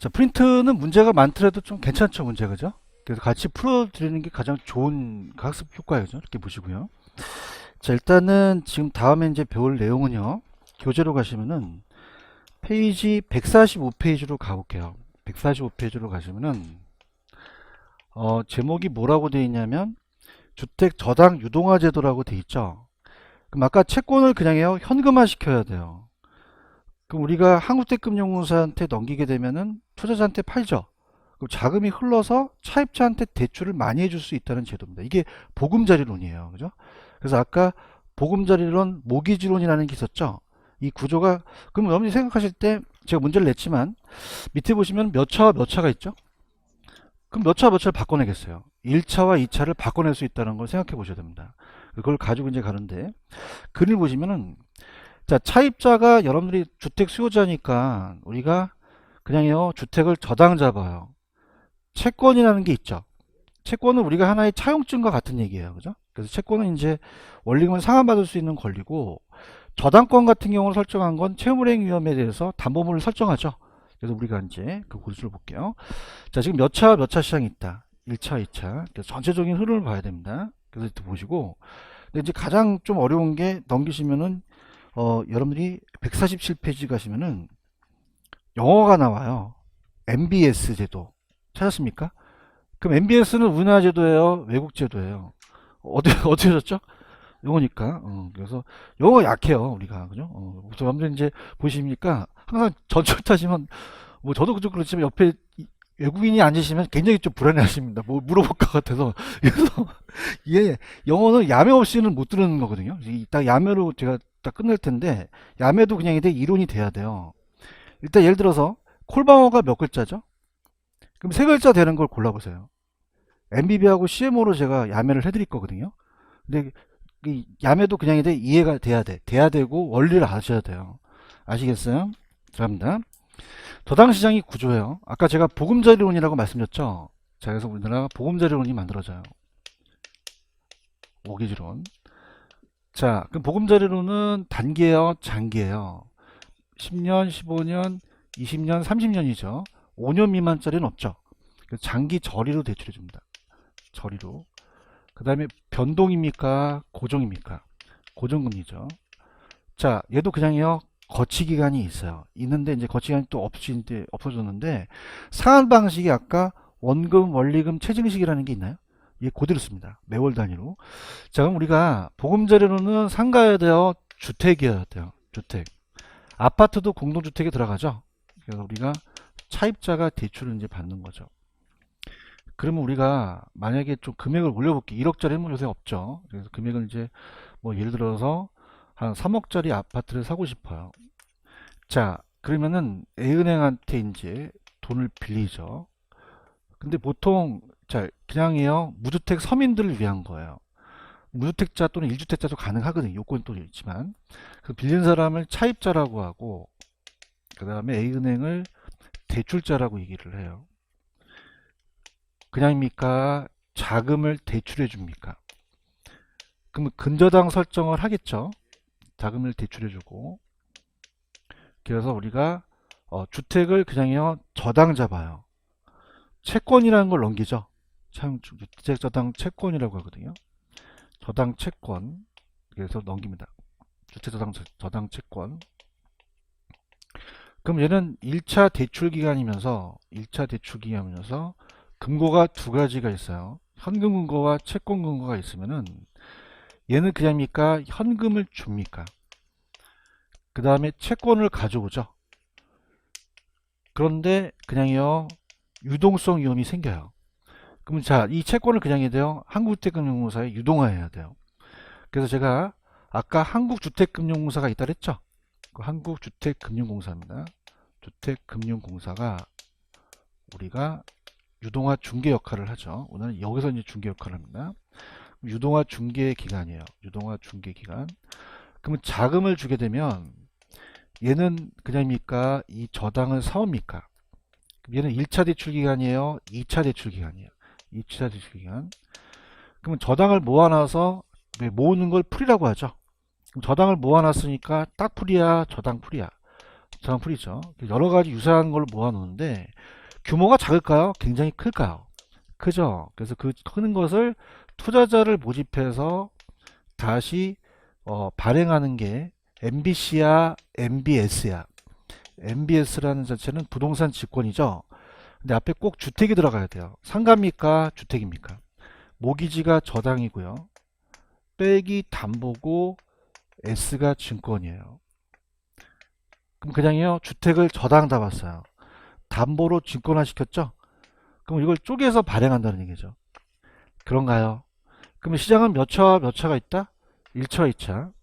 자, 프린트는 문제가 많더라도 좀 괜찮죠, 문제, 그죠? 그래서 같이 풀어드리는 게 가장 좋은 학습 효과죠. 이렇게 보시고요. 자, 일단은 지금 다음에 이제 배울 내용은요. 교재로 가시면은 페이지 145페이지로 가볼게요. 145페이지로 가시면은 제목이 뭐라고 되어 있냐면 주택 저당 유동화 제도라고 되어 있죠. 그럼 아까 채권을 그냥 해요. 현금화 시켜야 돼요. 그럼 우리가 한국대금융공사한테 넘기게 되면은 투자자한테 팔죠. 그럼 자금이 흘러서 차입자한테 대출을 많이 해줄 수 있다는 제도입니다. 이게 보금자리론이에요. 그죠? 그래서 아까 보금자리론, 모기지론이라는 게 있었죠. 이 구조가, 그럼 여러분이 생각하실 때 제가 문제를 냈지만 밑에 보시면 몇 차와 몇 차가 있죠? 그럼 몇 차와 몇 차를 바꿔내겠어요? 1차와 2차를 바꿔낼 수 있다는 걸 생각해 보셔야 됩니다. 그걸 가지고 이제 가는데, 글을 보시면은, 자, 차입자가 여러분들이 주택 수요자니까 우리가 그냥요, 주택을 저당 잡아요. 채권이라는 게 있죠. 채권은 우리가 하나의 차용증과 같은 얘기예요. 그죠? 그래서 채권은 이제 원리금을 상환받을 수 있는 권리고, 저당권 같은 경우를 설정한 건 채무불이행 위험에 대해서 담보물을 설정하죠. 그래서 우리가 이제 그 구조를 볼게요. 자, 지금 몇 차 시장이 있다. 1차, 2차. 그래서 전체적인 흐름을 봐야 됩니다. 그래서 이렇게 보시고, 근데 이제 가장 좀 어려운 게 넘기시면은 여러분들이 147페이지 가시면은 영어가 나와요. MBS 제도 찾았습니까? 그럼 MBS는 우리나라 제도예요, 외국 제도예요? 어디 어디 셨죠? 영어니까. 그래서 영어가 약해요, 우리가. 그죠? 그래서 여러분들 이제 보시니까 항상 전철 타시면 뭐 저도 그좀 그렇지만 옆에 외국인이 앉으시면 굉장히 좀 불안해하십니다. 뭐 물어볼 것 같아서. 그래서 이게 영어는 야매 없이는 못 들은 거거든요. 이따 야매로 제가 딱 끝낼 텐데 야매도 그냥 이론이 돼야 돼요. 일단 예를 들어서 콜방어가 몇 글자죠? 그럼 세 글자 되는 걸 골라보세요. MBB하고 CMO로 제가 야매를 해드릴 거거든요. 근데 이 야매도 그냥 이해가 돼야 돼. 돼야 되고 원리를 아셔야 돼요. 아시겠어요? 감사합니다. 저당시장이 구조예요. 아까 제가 보금자리론이라고 말씀드렸죠. 자, 그래서 우리나라가 보금자리론이 만들어져요. 오기지론. 자, 그럼 보금자리론은 단기예요, 장기예요? 10년, 15년, 20년, 30년이죠. 5년 미만짜리는 없죠. 그래서 장기 저리로 대출해 줍니다. 저리로. 그 다음에 변동입니까? 고정입니까? 고정금리죠. 자, 얘도 그냥요. 거치 기간이 있어요. 있는데 이제 거치 기간이 또 없어졌는데 상환 방식이 아까 원금, 원리금, 체증식이라는 게 있나요? 얘 그대로 씁니다. 매월 단위로. 자, 그럼 우리가 보금자리로는 상가여야 돼요? 주택이어야 돼요? 주택. 아파트도 공동주택에 들어가죠. 그래서 우리가 차입자가 대출을 이제 받는 거죠. 그러면 우리가 만약에 좀 금액을 올려볼게. 1억짜리는 뭐 요새 없죠. 그래서 금액을 이제 뭐 예를 들어서 한 3억짜리 아파트를 사고 싶어요. 자, 그러면은 A은행한테 이제 돈을 빌리죠. 근데 보통 자, 그냥이요. 무주택 서민들을 위한 거예요. 무주택자 또는 1주택자도 가능하거든요. 요건은 또 있지만. 그 빌린 사람을 차입자라고 하고 그 다음에 A은행을 대출자라고 얘기를 해요. 그냥입니까? 자금을 대출해 줍니까? 그러면 근저당 설정을 하겠죠. 자금을 대출해 주고. 그래서 우리가 주택을 그냥요 저당 잡아요. 채권이라는 걸 넘기죠. 참 주택 저당 채권이라고 하거든요. 저당 채권. 그래서 넘깁니다. 주택 저당 채권. 그럼 얘는 1차 대출 기간이면서 1차 대출 기간이면서 금고가 두 가지가 있어요. 현금 금고와 채권 금고가 있으면은 얘는 그냥입니까? 현금을 줍니까? 그 다음에 채권을 가져오죠. 그런데 그냥요 유동성 위험이 생겨요. 그럼 자, 이 채권을 그냥 해야 돼요. 한국주택금융공사에 유동화해야 돼요. 그래서 제가 아까 한국주택금융공사가 있다 그랬죠. 그 한국주택금융공사입니다. 주택금융공사가 우리가 유동화 중개 역할을 하죠. 오늘 여기서 이제 중개 역할을 합니다. 유동화 중개 기간이에요. 유동화 중개 기간. 그러면 자금을 주게 되면 얘는 그냥입니까? 이 저당을 사옵니까? 얘는 1차 대출 기간이에요? 2차 대출 기간이에요? 2차 대출 기간. 그러면 저당을 모아놔서 모으는 걸 풀이라고 하죠. 그럼 저당을 모아놨으니까 딱 풀이야, 저당 풀이야. 저당풀이죠. 여러 가지 유사한 걸 모아놓는데 규모가 작을까요? 굉장히 클까요? 크죠. 그래서 그 크는 것을 투자자를 모집해서 다시 발행하는 게 MBC야 MBS야. MBS라는 자체는 부동산 지권이죠. 근데 앞에 꼭 주택이 들어가야 돼요. 상가입니까? 주택입니까? 모기지가 저당이고요. 빼기 담보고 S가 증권이에요. 그럼 그냥요 주택을 저당 잡았어요. 담보로 증권화 시켰죠? 그럼 이걸 쪼개서 발행한다는 얘기죠. 그런가요? 그러면 시장은 몇 차가 있다? 1차, 2차.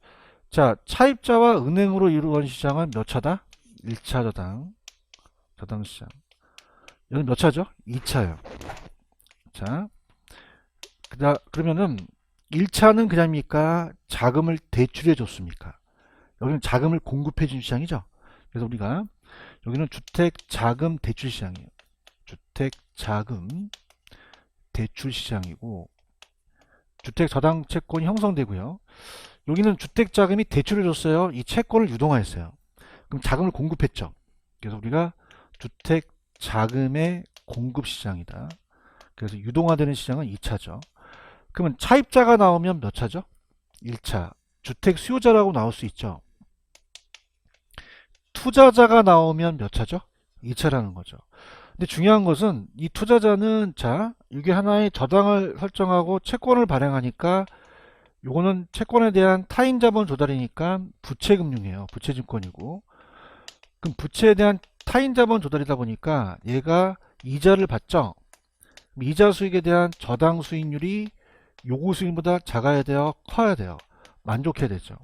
자, 차입자와 은행으로 이루어진 시장은 몇 차다? 1차 저당 시장. 여기는 몇 차죠? 2차요. 자, 그러면은 1차는 그냥입니까? 자금을 대출해 줬습니까? 여기는 자금을 공급해 준 시장이죠. 그래서 우리가 여기는 주택 자금 대출 시장이에요. 주택 자금 대출 시장이고 주택 저당 채권이 형성되고요. 여기는 주택 자금이 대출해 줬어요. 이 채권을 유동화했어요. 그럼 자금을 공급했죠. 그래서 우리가 주택 자금의 공급 시장이다. 그래서 유동화되는 시장은 2차죠. 그러면 차입자가 나오면 몇 차죠? 1차. 주택 수요자라고 나올 수 있죠. 투자자가 나오면 몇 차죠? 2차라는 거죠. 근데 중요한 것은 이 투자자는 자, 이게 하나의 저당을 설정하고 채권을 발행하니까 요거는 채권에 대한 타인 자본 조달이니까 부채금융이에요. 부채증권이고. 그럼 부채에 대한 타인 자본 조달이다 보니까 얘가 이자를 받죠. 이자 수익에 대한 저당 수익률이 요구 수익보다 작아야 돼요? 커야 돼요? 만족해야 되죠.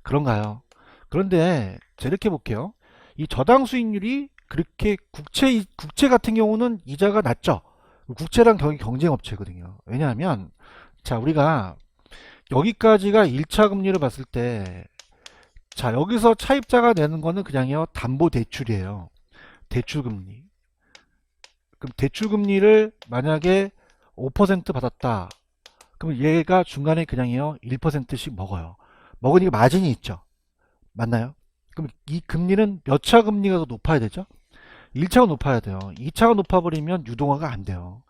그런가요? 그런데 제가 이렇게 볼게요. 이 저당 수익률이 그렇게 국채 같은 경우는 이자가 낮죠. 국채랑 경쟁업체거든요. 왜냐하면 자 우리가 여기까지가 1차 금리를 봤을 때 자 여기서 차입자가 내는 거는 그냥요 담보대출이에요. 대출금리. 그럼 대출금리를 만약에 5% 받았다. 그럼 얘가 중간에 그냥요 1%씩 먹어요. 먹으니까 마진이 있죠. 맞나요? 그럼 이 금리는 몇 차 금리가 더 높아야 되죠? 1차가 높아야 돼요. 2차가 높아버리면 유동화가 안 돼요.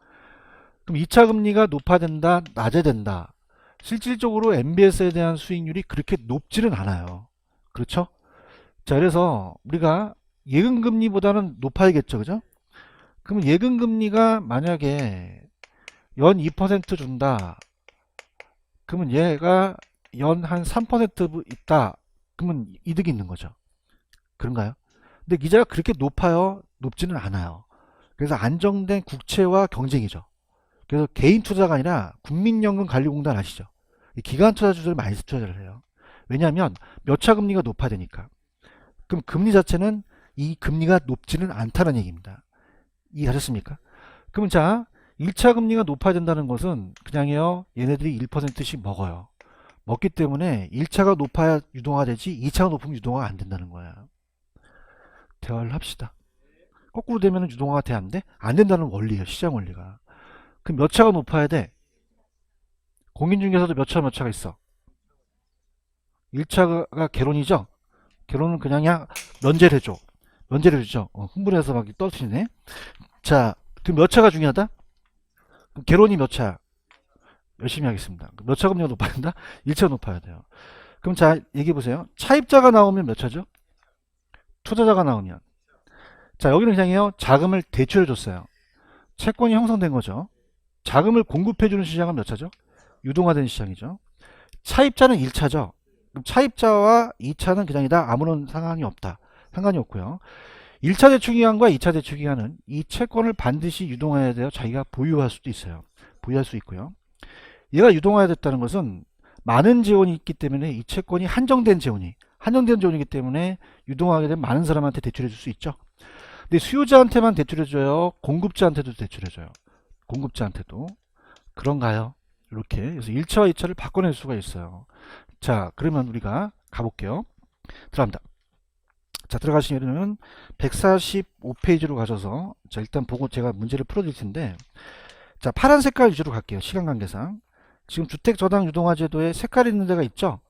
그럼 2차 금리가 높아진다, 낮아진다. 실질적으로 MBS에 대한 수익률이 그렇게 높지는 않아요. 그렇죠? 자, 그래서 우리가 예금금리보다는 높아야겠죠. 그죠? 그럼 예금금리가 만약에 연 2% 준다. 그러면 얘가 연 한 3% 있다. 그러면 이득이 있는 거죠. 그런가요? 근데 이자가 그렇게 높아요? 높지는 않아요. 그래서 안정된 국채와 경쟁이죠. 그래서 개인 투자가 아니라 국민연금관리공단 아시죠? 기관 투자주들 많이 투자를 해요. 왜냐하면 몇 차 금리가 높아야 되니까. 그럼 금리 자체는 이 금리가 높지는 않다는 얘기입니다. 이해하셨습니까? 그럼 자 1차 금리가 높아야 된다는 것은 그냥요 얘네들이 1%씩 먹어요. 먹기 때문에 1차가 높아야 유동화가 되지 2차가 높으면 유동화가 안 된다는 거야. 대화를 합시다. 거꾸로 되면 유동화가 돼 안 돼? 안 된다는 원리예요. 시장 원리가. 그럼 몇 차가 높아야 돼? 공인중개사도 몇 차가 있어? 1차가 개론이죠? 개론은 그냥 면제를 해줘. 면제를 해주죠. 흥분해서 막 떨어지네. 자, 그럼 몇 차가 중요하다? 그럼 개론이 몇 차? 열심히 하겠습니다. 몇 차 금리가 높아야 된다? 1차 높아야 돼요. 그럼 자, 얘기해보세요. 차입자가 나오면 몇 차죠? 투자자가 나오면. 자, 여기는 그냥요 자금을 대출해줬어요. 채권이 형성된 거죠. 자금을 공급해주는 시장은 몇 차죠? 유동화된 시장이죠. 차입자는 1차죠. 그럼 차입자와 2차는 그냥이다. 아무런 상관이 없다. 상관이 없고요. 1차 대출기간과 2차 대출기간은 이 채권을 반드시 유동화해야 돼요. 자기가 보유할 수도 있어요. 보유할 수 있고요. 얘가 유동화해야 됐다는 것은 많은 재원이 있기 때문에 이 채권이 한정된 재원이기 때문에 유동화하게 되면 많은 사람한테 대출해 줄 수 있죠. 근데 수요자한테만 대출해 줘요? 공급자한테도 대출해 줘요? 공급자한테도. 그런가요? 이렇게. 그래서 1차와 2차를 바꿔낼 수가 있어요. 자, 그러면 우리가 가볼게요. 들어갑니다. 자, 들어가시면 145페이지로 가셔서 자, 일단 보고 제가 문제를 풀어드릴 텐데 자, 파란 색깔 위주로 갈게요. 시간 관계상. 지금 주택저당 유동화 제도에 색깔 있는 데가 있죠?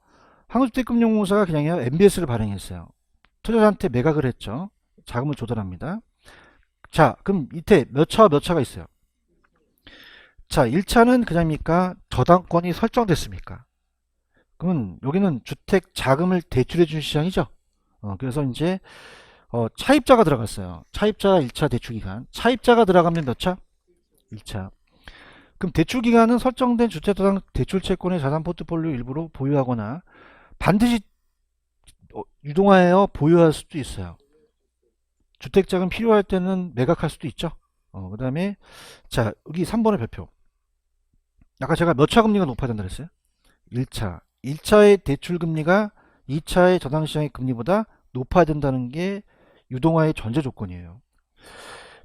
한국주택금융공사가 그냥요 MBS를 발행했어요. 투자자한테 매각을 했죠. 자금을 조달합니다. 자, 그럼 이때 몇 차와 몇 차가 있어요? 자, 1차는 그냥입니까? 저당권이 설정됐습니까? 그러면 여기는 주택 자금을 대출해 준 시장이죠. 그래서 이제 차입자가 들어갔어요. 차입자 1차 대출 기간. 차입자가 들어가면 몇 차? 1차. 그럼 대출 기간은 설정된 주택도당 대출 채권의 자산 포트폴리오 일부로 보유하거나 반드시 유동하여 보유할 수도 있어요. 주택자금 필요할 때는 매각할 수도 있죠. 그 다음에 자 여기 3번의 별표. 아까 제가 몇 차 금리가 높아야 된다 그랬어요? 1차. 1차의 대출 금리가 2차의 저당시장의 금리보다 높아야 된다는 게 유동화의 전제 조건이에요.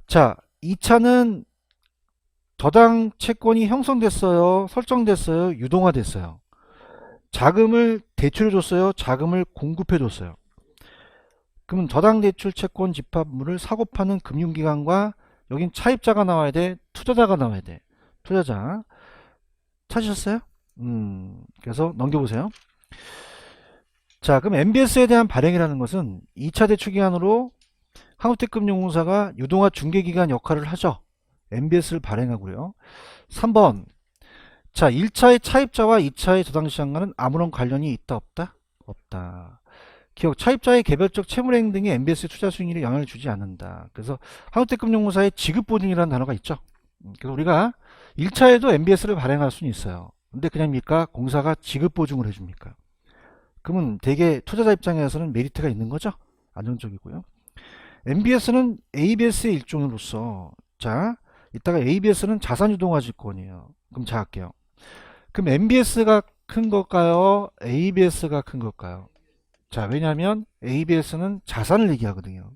자, 2차는 저당 채권이 형성됐어요? 설정됐어요? 유동화됐어요? 자금을 대출해줬어요? 자금을 공급해줬어요? 그러면 저당 대출 채권 집합물을 사고 파는 금융기관과 여긴 차입자가 나와야 돼? 투자자가 나와야 돼? 투자자. 찾으셨어요? 그래서 넘겨보세요. 자, 그럼 MBS에 대한 발행이라는 것은 2차 대출 기간으로 한국택금융공사가 유동화 중개기관 역할을 하죠. MBS를 발행하고요. 3번. 자, 1차의 차입자와 2차의 저당시장과는 아무런 관련이 있다 없다? 없다. 기억, 차입자의 개별적 채무행위 등이 MBS 투자 수익률에 영향을 주지 않는다. 그래서 한국택금융공사의 지급보증이라는 단어가 있죠. 그래서 우리가 1차에도 MBS를 발행할 수는 있어요. 근데 그냥입니까? 공사가 지급보증을 해줍니까? 그러면 대개 투자자 입장에서는 메리트가 있는 거죠. 안정적이고요. MBS는 ABS의 일종으로서 자 이따가 ABS는 자산유동화지권이에요. 그럼 자 할게요. 그럼 MBS가 큰 걸까요? ABS가 큰 걸까요? 자 왜냐하면 ABS는 자산을 얘기하거든요.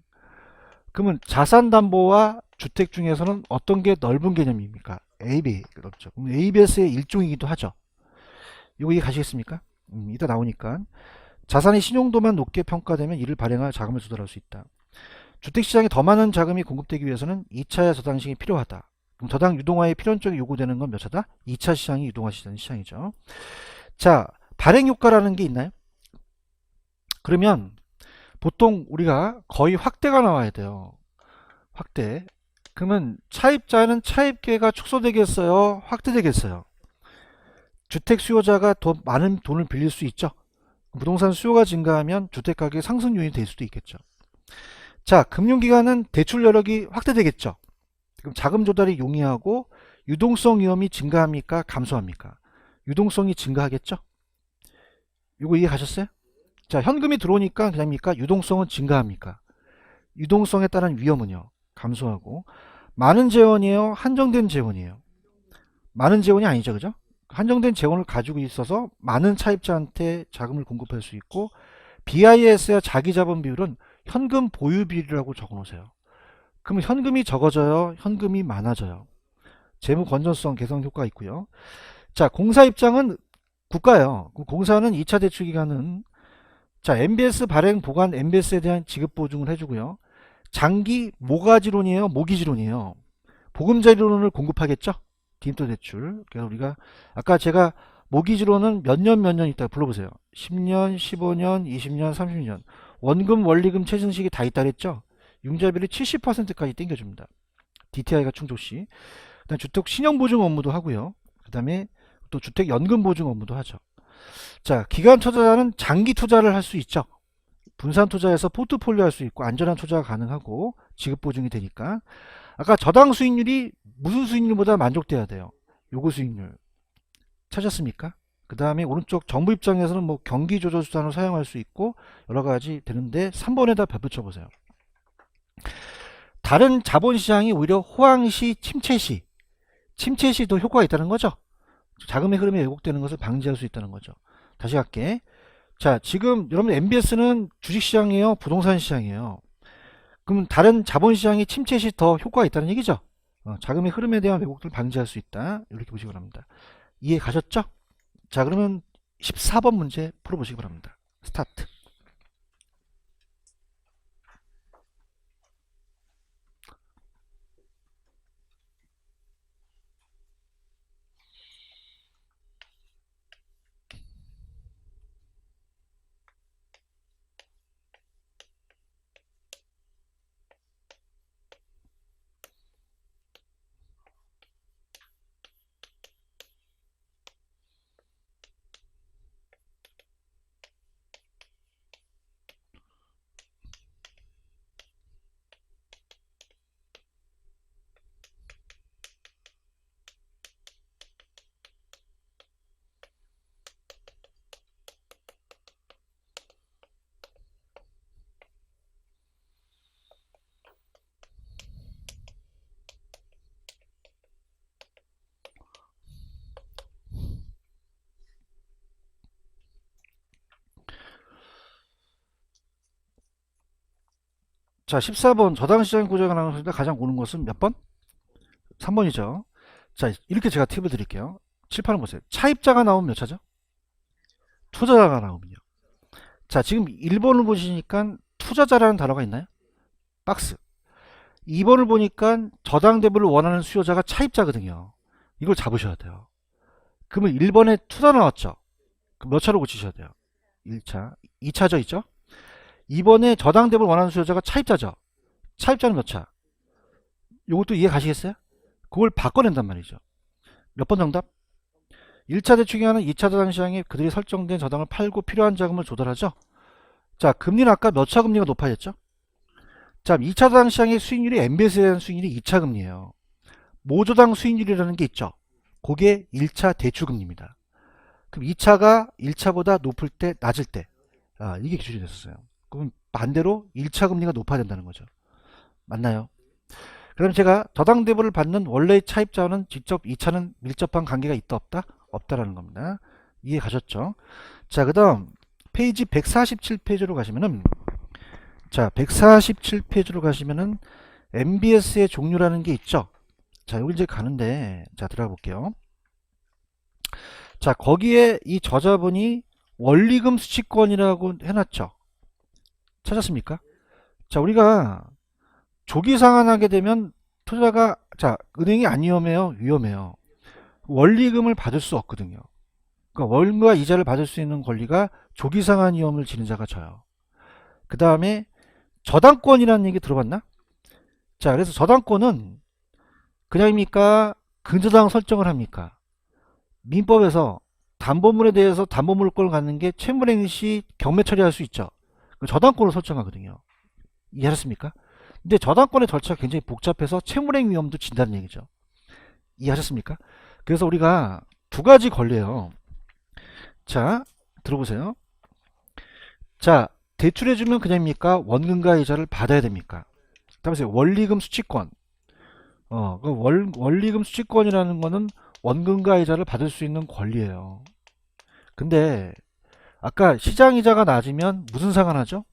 그러면 자산담보와 주택 중에서는 어떤 게 넓은 개념입니까? AB 그렇죠. 그럼 ABS의 일종이기도 하죠. 이거 이해 가시겠습니까? 이따 나오니까 자산의 신용도만 높게 평가되면 이를 발행할 자금을 조달할 수 있다. 주택시장에 더 많은 자금이 공급되기 위해서는 2차의 저당시장이 필요하다. 그럼 저당 유동화에 필연적으로 요구되는 건 몇 차다? 2차 시장이 유동화 시장이죠. 자, 발행 효과라는 게 있나요? 그러면 보통 우리가 거의 확대가 나와야 돼요. 확대. 그러면 차입자는 차입기회가 축소되겠어요? 확대되겠어요? 주택 수요자가 더 많은 돈을 빌릴 수 있죠. 부동산 수요가 증가하면 주택가격 상승 요인이 될 수도 있겠죠. 자, 금융기관은 대출 여력이 확대되겠죠. 그럼 자금 조달이 용이하고 유동성 위험이 증가합니까? 감소합니까? 유동성이 증가하겠죠? 이거 이해 가셨어요? 자, 현금이 들어오니까 그냥입니까? 유동성은 증가합니까? 유동성에 따른 위험은요? 감소하고 많은 재원이에요? 한정된 재원이에요? 많은 재원이 아니죠, 그죠? 한정된 재원을 가지고 있어서 많은 차입자한테 자금을 공급할 수 있고 BIS의 자기 자본 비율은 현금 보유 비율이라고 적어 놓으세요. 그러면 현금이 적어져요? 현금이 많아져요? 재무 건전성 개선 효과가 있고요. 자, 공사 입장은 국가예요. 공사는 2차 대출 기간은 자, MBS 발행 보관 MBS에 대한 지급 보증을 해주고요. 장기 모가지론이에요? 모기지론이에요? 보금자리론을 공급하겠죠? 디임터 대출. 그래서 우리가 아까 제가 모기지론은 몇 년 있다 불러보세요. 10년, 15년, 20년, 30년. 원금, 원리금, 최순식이 다 있다 그랬죠? 융자비를 70%까지 땡겨줍니다. DTI가 충족 시. 그다음 주택 신용보증 업무도 하고요. 그 다음에 또 주택 연금 보증 업무도 하죠. 자, 기관 투자자는 장기 투자를 할 수 있죠. 분산 투자해서 포트폴리오 할 수 있고 안전한 투자가 가능하고 지급 보증이 되니까 아까 저당 수익률이 무슨 수익률보다 만족돼야 돼요. 요거 수익률 찾았습니까? 그 다음에 오른쪽 정부 입장에서는 뭐 경기 조절 수단으로 사용할 수 있고 여러 가지 되는데 3번에다 덧붙여 보세요. 다른 자본시장이 오히려 호황시, 침체시 더 효과가 있다는 거죠. 자금의 흐름이 왜곡되는 것을 방지할 수 있다는 거죠. 다시 할게. 자, 지금 여러분 MBS는 주식시장이에요? 부동산 시장이에요? 그럼 다른 자본시장이 침체시 더 효과가 있다는 얘기죠. 자금의 흐름에 대한 왜곡들을 방지할 수 있다. 이렇게 보시기 바랍니다. 이해 가셨죠? 자, 그러면 14번 문제 풀어보시기 바랍니다. 스타트. 자, 14번 저당시장 구조가 나오는데 가장 오는 것은 몇 번? 3번이죠. 자, 이렇게 제가 팁을 드릴게요. 칠판을 보세요. 차입자가 나오면 몇 차죠? 투자자가 나오면요. 자, 지금 1번을 보시니까 투자자라는 단어가 있나요? 박스. 2번을 보니까 저당 대부를 원하는 수요자가 차입자거든요. 이걸 잡으셔야 돼요. 그러면 1번에 투자 나왔죠? 그럼 몇 차로 고치셔야 돼요? 1차. 2차죠, 있죠? 2번에 저당 대부를 원하는 수요자가 차입자죠? 차입자는 몇 차? 요것도 이해 가시겠어요? 그걸 바꿔낸단 말이죠. 몇 번 정답? 1차 대출기관은 2차 저당시장에 그들이 설정된 저당을 팔고 필요한 자금을 조달하죠. 자, 금리는 아까 몇 차 금리가 높아졌죠? 자, 2차 저당시장의 수익률이 MBS에 대한 수익률이 2차 금리예요. 모조당 수익률이라는 게 있죠. 그게 1차 대출금리입니다. 그럼 2차가 1차보다 높을 때, 낮을 때, 이게 기준이 됐었어요. 그럼 반대로 1차 금리가 높아야 된다는 거죠. 맞나요? 그럼 제가 저당 대부를 받는 원래의 차입자와는 직접 2차는 밀접한 관계가 있다 없다? 없다라는 겁니다. 이해 가셨죠? 자, 그 다음 페이지 147페이지로 가시면은, 자, 147페이지로 가시면은 MBS의 종류라는 게 있죠. 자, 여기 이제 가는데, 자, 들어가 볼게요. 자, 거기에 이 저자분이 원리금 수취권이라고 해놨죠. 찾았습니까? 자, 우리가 조기 상환하게 되면 투자가, 자, 은행이 안 위험해요? 위험해요. 원리금을 받을 수 없거든요. 그러니까 월과 이자를 받을 수 있는 권리가 조기 상환 위험을 지는 자가 져요. 그 다음에 저당권이라는 얘기 들어봤나? 자, 그래서 저당권은 그냥입니까? 근저당 설정을 합니까? 민법에서 담보물에 대해서 담보물권을 갖는 게 채무행위 시 경매 처리할 수 있죠. 저당권을 설정하거든요. 이해하셨습니까? 근데 저당권의 절차가 굉장히 복잡해서 채무행위 위험도 진다는 얘기죠. 이해하셨습니까? 그래서 우리가 두 가지 권리예요. 자, 들어보세요. 자, 대출해주면 그냥입니까? 원금과 이자를 받아야 됩니까? 다음에 원리금 수취권. 원리금 수취권이라는 거는 원금과 이자를 받을 수 있는 권리예요. 근데 아까 시장 이자가 낮으면 무슨 상환하죠?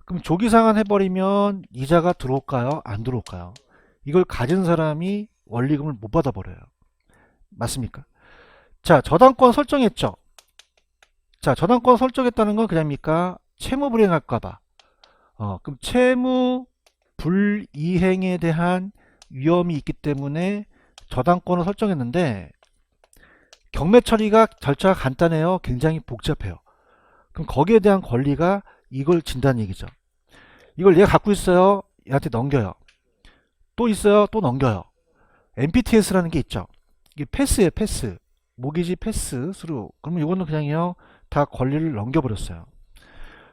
그럼 조기 상환해버리면 이자가 들어올까요? 안 들어올까요? 이걸 가진 사람이 원리금을 못 받아버려요. 맞습니까? 자, 저당권 설정했죠? 자, 저당권 설정했다는 건 그냥입니까? 채무 불이행할까봐. 그럼 채무 불이행에 대한 위험이 있기 때문에 저당권을 설정했는데 경매 처리가 절차가 간단해요? 굉장히 복잡해요. 그럼 거기에 대한 권리가 이걸 진다는 얘기죠. 이걸 얘가 갖고 있어요? 얘한테 넘겨요. 또 있어요? 또 넘겨요. MPTS라는 게 있죠. 이게 패스예요, 패스. 모기지 패스 스루. 그러면 이거는 그냥요, 다 권리를 넘겨버렸어요.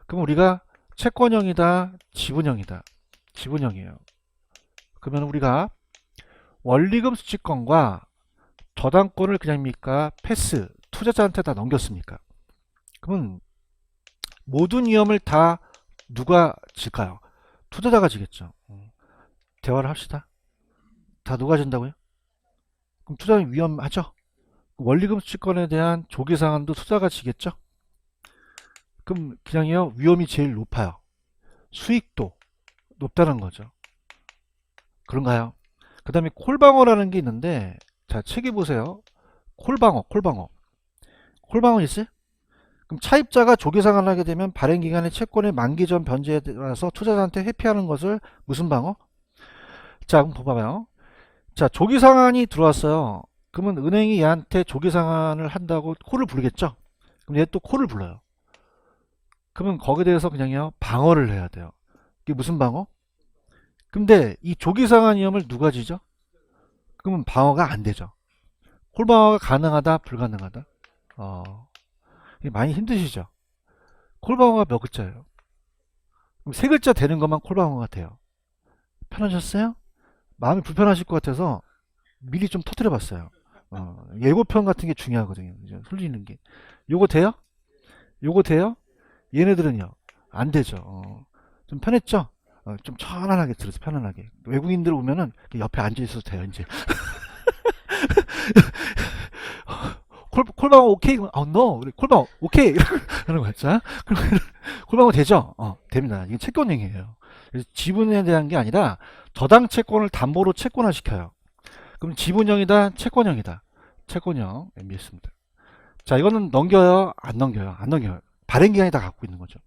그럼 우리가 채권형이다, 지분형이다. 지분형이에요. 그러면 우리가 원리금 수취권과 저당권을 그냥입니까? 패스, 투자자한테 다 넘겼습니까? 그러면 모든 위험을 다 누가 질까요? 투자자가 지겠죠. 대화를 합시다. 다 누가 진다고요? 그럼 투자는 위험하죠? 원리금 수취권에 대한 조기 상환도 투자가 지겠죠? 그럼 그냥요, 위험이 제일 높아요. 수익도 높다는 거죠. 그런가요? 그 다음에 콜방어라는 게 있는데, 자, 책에 보세요. 콜방어, 콜방어. 콜방어 있어요? 그럼 차입자가 조기 상환을 하게 되면 발행기간의 채권의 만기 전 변제에 따라서 투자자한테 회피하는 것을 무슨 방어? 자, 그럼 봐봐요. 자, 조기 상환이 들어왔어요. 그러면 은행이 얘한테 조기 상환을 한다고 콜을 부르겠죠? 그럼 얘 또 콜을 불러요. 그러면 거기에 대해서 그냥요, 방어를 해야 돼요. 이게 무슨 방어? 근데 이 조기 상환 위험을 누가 지죠? 그러면 방어가 안 되죠. 콜방어가 가능하다, 불가능하다? 이게 많이 힘드시죠? 콜방어가 몇 글자예요? 그럼 세 글자 되는 것만 콜방어가 돼요. 편하셨어요? 마음이 불편하실 것 같아서 미리 좀 터뜨려 봤어요. 예고편 같은 게 중요하거든요. 흘리는 게. 요거 돼요? 요거 돼요? 얘네들은요? 안 되죠. 좀 편했죠? 좀 편안하게 들으세요. 편안하게. 외국인들 오면은 옆에 앉아 있어도 돼요, 이제. 콜방어 오케이? no. 콜방어 오케이. 이러는 거야. 자, 콜방어 되죠? 됩니다. 이게 채권행위예요. 그래서 지분에 대한 게 아니라 저당 채권을 담보로 채권화 시켜요. 그럼 지분형이다, 채권형이다. 채권형 MBS입니다. 자, 이거는 넘겨요, 안 넘겨요? 안 넘겨요. 발행기간이 다 갖고 있는 거죠.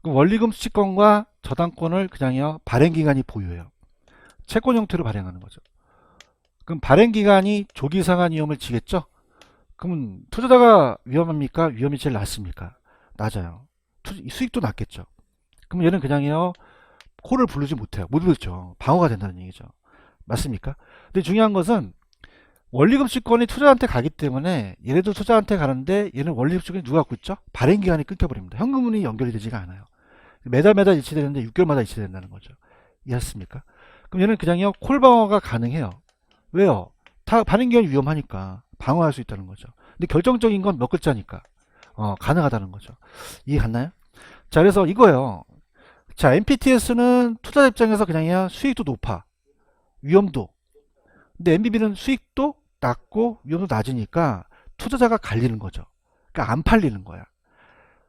그럼 원리금 수취권과 저당권을 그냥요 발행기간이 보유해요. 채권 형태로 발행하는 거죠. 그럼 발행기간이 조기상한 위험을 지겠죠? 그러면 투자자가 위험합니까? 위험이 제일 낮습니까? 낮아요. 수익도 낮겠죠. 그럼 얘는 그냥요 콜을 부르지 못해요. 못 부르죠. 방어가 된다는 얘기죠. 맞습니까? 근데 중요한 것은 원리금 수취권이 투자한테 가기 때문에 얘네도 투자한테 가는데 얘는 원리금 수취권이 누가 갖고 있죠? 발행기간이 끊겨버립니다. 현금문이 연결이 되지가 않아요. 매달 일치되는데 6개월마다 일치된다는 거죠. 이해하셨습니까? 그럼 얘는 그냥요 콜 방어가 가능해요. 왜요? 다 발행기간이 위험하니까 방어할 수 있다는 거죠. 근데 결정적인 건 몇 글자니까 가능하다는 거죠. 이해 갔나요? 자, 그래서 이거예요. 자, MPTS는 투자자 입장에서 그냥이야 수익도 높아, 위험도. 근데 MBB는 수익도 낮고 위험도 낮으니까 투자자가 갈리는 거죠. 그러니까 안 팔리는 거야.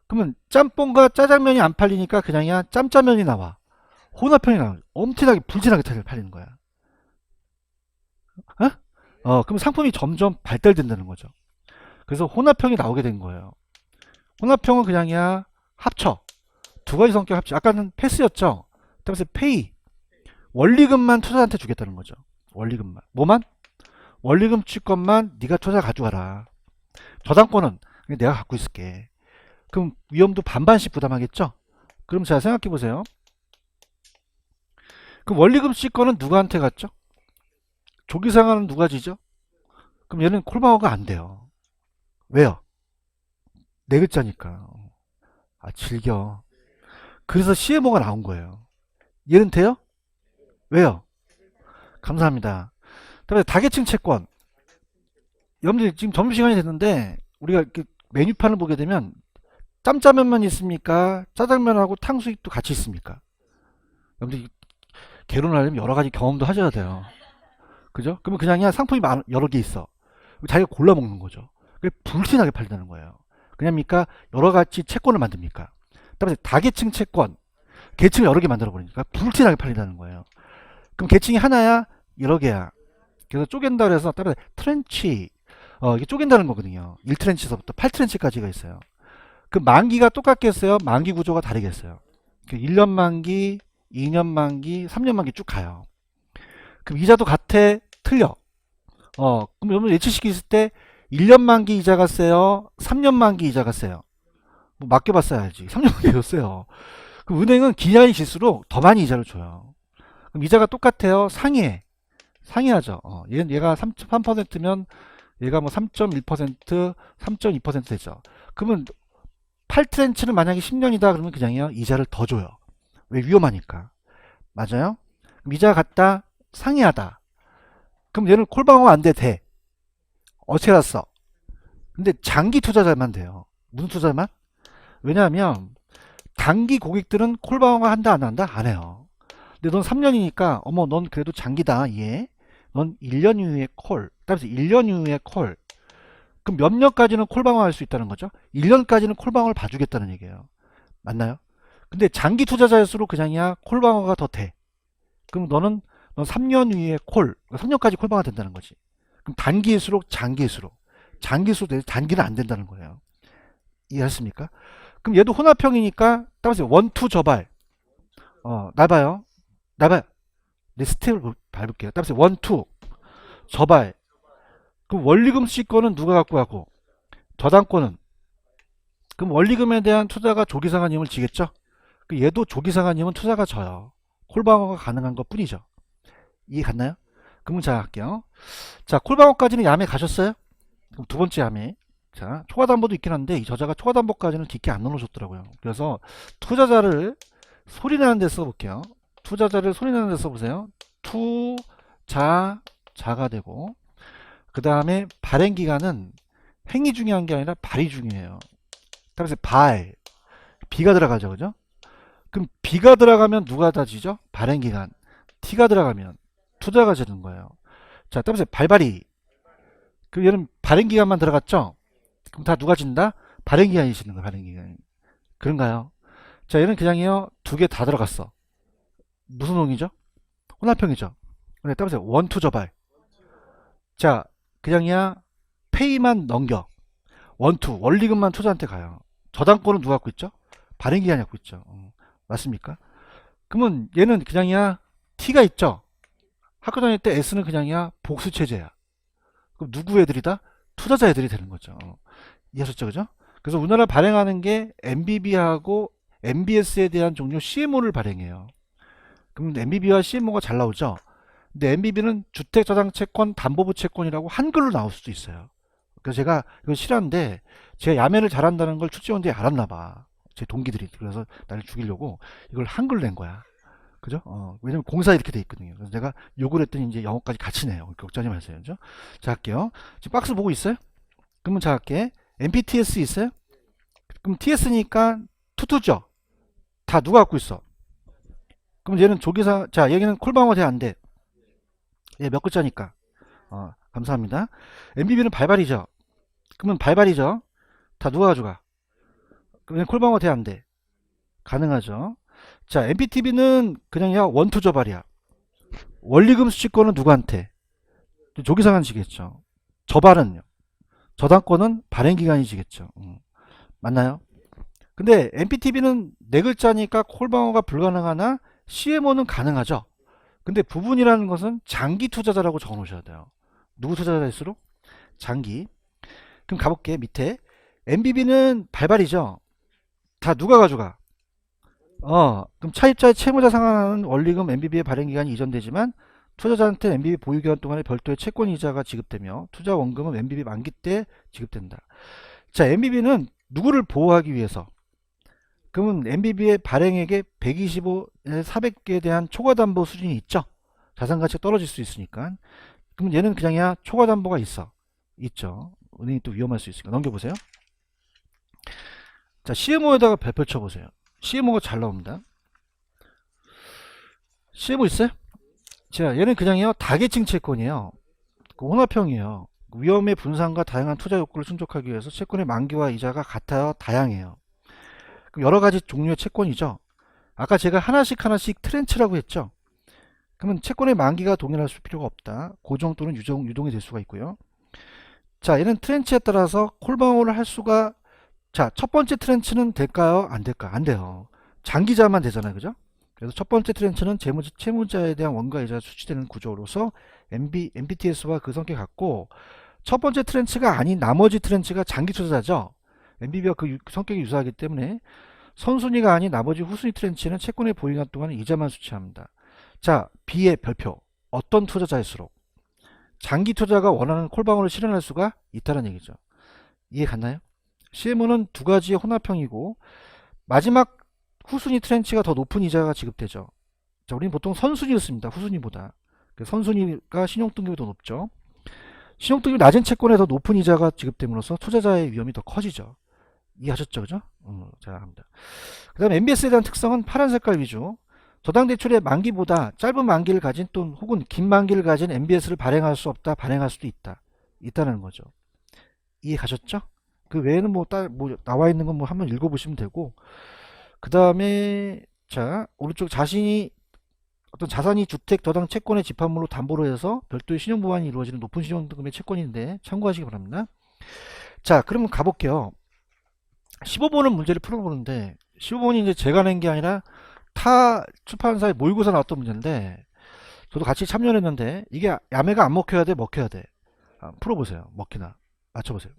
그러면 짬뽕과 짜장면이 안 팔리니까 그냥이야 짬짜면이 나와. 혼합형이 나와. 엄청나게 불진하게 팔리는 거야. 그럼 상품이 점점 발달된다는 거죠. 그래서 혼합형이 나오게 된 거예요. 혼합형은 그냥이야 합쳐. 두 가지 성격 합쳐. 아까는 패스였죠. 그래서 페이. 원리금만 투자한테 주겠다는 거죠. 원리금만. 뭐만? 원리금 취권만 네가 투자 가져가라. 저당권은 내가 갖고 있을게. 그럼 위험도 반반씩 부담하겠죠? 그럼 자 생각해 보세요. 그럼 원리금 취권은 누구한테 갔죠? 조기상환은 누가 지죠? 그럼 얘는 콜방어가 안 돼요. 왜요? 네 글자니까. 즐겨. 그래서 CMO가 나온 거예요. 얘는 돼요? 왜요? 감사합니다. 그다음에 다계층 채권. 여러분들 지금 점심시간이 됐는데 우리가 이렇게 메뉴판을 보게 되면 짬짜면만 있습니까? 짜장면하고 탕수육도 같이 있습니까? 여러분들 결혼하려면 여러 가지 경험도 하셔야 돼요. 그죠? 그러면 그냥이야 상품이 여러 개 있어. 자기가 골라 먹는 거죠. 그게 불티나게 팔린다는 거예요. 그냥입니까? 여러 가지 채권을 만듭니까? 그다음에 다계층 채권, 계층을 여러 개 만들어 버리니까 불티나게 팔린다는 거예요. 그럼 계층이 하나야, 여러 개야. 그래서 쪼갠다 그래서 따로 트렌치, 이게 쪼갠다는 거거든요. 1트렌치서부터 8트렌치까지가 있어요. 그 만기가 똑같겠어요? 만기 구조가 다르겠어요? 1년 만기, 2년 만기, 3년 만기 쭉 가요. 그럼 이자도 같아? 틀려. 그럼 여러분 예치시켰을 때 1년 만기 이자가 세요? 3년 만기 이자가 세요? 뭐 맡겨봤어야 알지. 3년 만기가 세요. 그럼 은행은 기간이 질수록 더 많이 이자를 줘요. 그럼 이자가 똑같아요? 상이해. 상이하죠. 얘가 3%면 얘가 뭐 3.1%, 3.2% 되죠. 그러면 8트렌치는 만약에 10년이다 그러면 그냥요 이자를 더 줘요. 왜? 위험하니까. 맞아요? 그럼 이자가 같다? 상이하다. 그럼 얘는 콜방어 안 돼? 돼. 어떻게 알았어? 근데 장기 투자자만 돼요. 무슨 투자만? 왜냐하면 단기 고객들은 콜방어가 한다 안 한다? 안 해요. 근데 넌 3년이니까 어머 넌 그래도 장기다. 예. 넌 1년 이후에 콜. 그다음에 1년 이후에 콜. 그럼 몇 년까지는 콜방어 할 수 있다는 거죠? 1년까지는 콜방어를 봐주겠다는 얘기예요. 맞나요? 근데 장기 투자자일수록 그냥이야 콜방어가 더 돼. 그럼 넌 3년 이후에 콜. 3년까지 콜방어가 된다는 거지. 그럼 단기일수록 장기일수록. 장기일수록 단기는 안 된다는 거예요. 이해하십니까? 그럼 얘도 혼합형이니까 따라서 원투 저발. 나봐요. 나봐요. 내 스텝을 밟을게요. 따라서 원투 저발. 그럼 원리금 수익권은 누가 갖고 가고 저당권은? 그럼 원리금에 대한 투자가 조기상환임을 지겠죠? 얘도 조기상환임은 투자가 져요. 콜방어가 가능한 것 뿐이죠. 이해 갔나요? 그럼 자 할게요. 자, 콜방어까지는 야매 가셨어요? 그럼 두 번째 야매. 자, 초과담보도 있긴 한데 이 저자가 초과담보까지는 깊게 안 넣어줬더라고요. 그래서 투자자를 소리나는 데 써볼게요. 투자자를 소리나는 데 써보세요. 투자자가 되고 그 다음에 발행기간은 행위 중요한 게 아니라 발이 중요해요. 그래서 발, 비가 들어가죠. 그죠? 그럼 비가 들어가면 누가 다지죠? 발행기간. T가 들어가면 투자가 지는 거예요. 자, 따라서 발발이. 그럼 얘는 발행기간만 들어갔죠? 그럼 다 누가 진다? 발행기간이 지는 거예요. 발행기간. 그런가요? 자, 얘는 그냥요. 두 개 다 들어갔어. 무슨 홍이죠? 혼합형이죠. 근데 따보세요. 원투 저발. 자, 그냥이야 페이만 넘겨. 원투 원리금만 투자한테 가요. 저당권은 누가 갖고 있죠? 발행기관이 갖고 있죠. 맞습니까? 그러면 얘는 그냥이야 T가 있죠. 학교 다닐 때 S는 그냥이야 복수 체제야. 그럼 누구 애들이다? 투자자 애들이 되는 거죠. 이해하셨죠, 그죠? 그래서 우리나라 발행하는 게 MBB하고 MBS에 대한 종류 CMO를 발행해요. 그럼 MBB와 CMO가 잘 나오죠. 근데 MBB는 주택저당채권 담보부채권이라고 한글로 나올 수도 있어요. 그래서 제가 이거 싫어하는데 제가 야매를 잘한다는 걸 출제원들이 알았나 봐. 제 동기들이. 그래서 나를 죽이려고 이걸 한글로 낸 거야. 그죠? 왜냐면 공사 이렇게 돼 있거든요. 그래서 내가 욕을 했더니 이제 영어까지 같이 내요. 걱정하지 마세요. 그죠? 자, 할게요. 지금 박스 보고 있어요? 그러면 자, 할게. MPTS 있어요? 그럼 TS니까 투투죠? 다 누가 갖고 있어? 그럼 얘는 조기사, 자, 여기는 콜방어 돼, 안 돼? 얘 몇 글자니까? 감사합니다. MBB는 발발이죠? 그러면 발발이죠? 다 누가 가져가? 그러면 콜방어 돼, 안 돼? 가능하죠? 자, MPTB는 그냥 야 원투 저발이야. 원리금 수취권은 누구한테? 조기상한지겠죠. 저발은요? 저당권은 발행기관이지겠죠. 맞나요? 근데 MPTB는 네 글자니까 콜방어가 불가능하나 CMO는 가능하죠. 근데 부분이라는 것은 장기 투자자라고 적어 놓으셔야 돼요. 누구 투자자일수록? 장기. 그럼 가볼게. 밑에 MBB는 발발이죠. 다 누가 가져가? 그럼 차입자의 채무자 상환하는 원리금 MBB의 발행기간이 이전되지만 투자자한테 MBB 보유기간 동안에 별도의 채권이자가 지급되며 투자 원금은 MBB 만기 때 지급된다. 자, MBB는 누구를 보호하기 위해서? 그러면 MBB의 발행액의 125에 400개에 대한 초과담보 수준이 있죠. 자산가치가 떨어질 수 있으니까. 그럼 얘는 그냥이야 초과담보가 있어. 있죠. 은행이 또 위험할 수 있으니까. 넘겨보세요. 자, CMO에다가 별 펼쳐보세요. CMO가 잘 나옵니다. CMO 있어요? 자, 얘는 그냥요 다계층 채권이에요. 혼합형이에요. 위험의 분산과 다양한 투자 욕구를 충족하기 위해서 채권의 만기와 이자가 같아요. 다양해요. 그럼 여러 가지 종류의 채권이죠. 아까 제가 하나씩 하나씩 트렌치라고 했죠. 그러면 채권의 만기가 동일할 필요가 없다. 고정 또는 유동이 될 수가 있고요. 자, 얘는 트렌치에 따라서 콜방어를 할 수가, 자, 첫 번째 트렌치는 될까요? 안 될까요? 안 돼요. 장기자만 되잖아요. 그죠? 그래서 첫 번째 트렌치는 채무자에 대한 원가 이자가 수취되는 구조로서 MBTS와 그 성격이 같고, 첫 번째 트렌치가 아닌 나머지 트렌치가 장기 투자자죠. MBB와 그 성격이 유사하기 때문에 선순위가 아닌 나머지 후순위 트렌치는 채권의 보유기간 동안 이자만 수취합니다. 자, B의 별표. 어떤 투자자일수록 장기 투자가 원하는 콜방어를 실현할 수가 있다는 얘기죠. 이해 갔나요? CMO는 두 가지의 혼합형이고 마지막 후순위 트렌치가 더 높은 이자가 지급되죠. 자, 우리는 보통 선순위를 씁니다. 후순위보다. 선순위가 신용등급이 더 높죠. 신용등급이 낮은 채권에 더 높은 이자가 지급됨으로써 투자자의 위험이 더 커지죠. 이해하셨죠? 그죠? 자, 합니다. 그 다음에 MBS에 대한 특성은 파란 색깔 위주. 저당 대출의 만기보다 짧은 만기를 가진 또 혹은 긴 만기를 가진 MBS를 발행할 수 없다. 발행할 수도 있다. 있다는 거죠. 이해 가셨죠? 그 외에는 뭐 나와 있는 건 뭐 한번 읽어보시면 되고, 그 다음에 자, 오른쪽 자신이 어떤 자산이 주택 저당 채권의 집합물로 담보로 해서 별도의 신용 보완이 이루어지는 높은 신용등급의 채권인데 참고하시기 바랍니다. 자, 그러면 가볼게요. 15번은 문제를 풀어보는데 15번이 이제 제가 낸 게 아니라 타 출판사의 모의고사 나왔던 문제인데 저도 같이 참여를 했는데 이게 야매가 안 먹혀야 돼, 먹혀야 돼? 풀어보세요. 먹히나 맞춰보세요.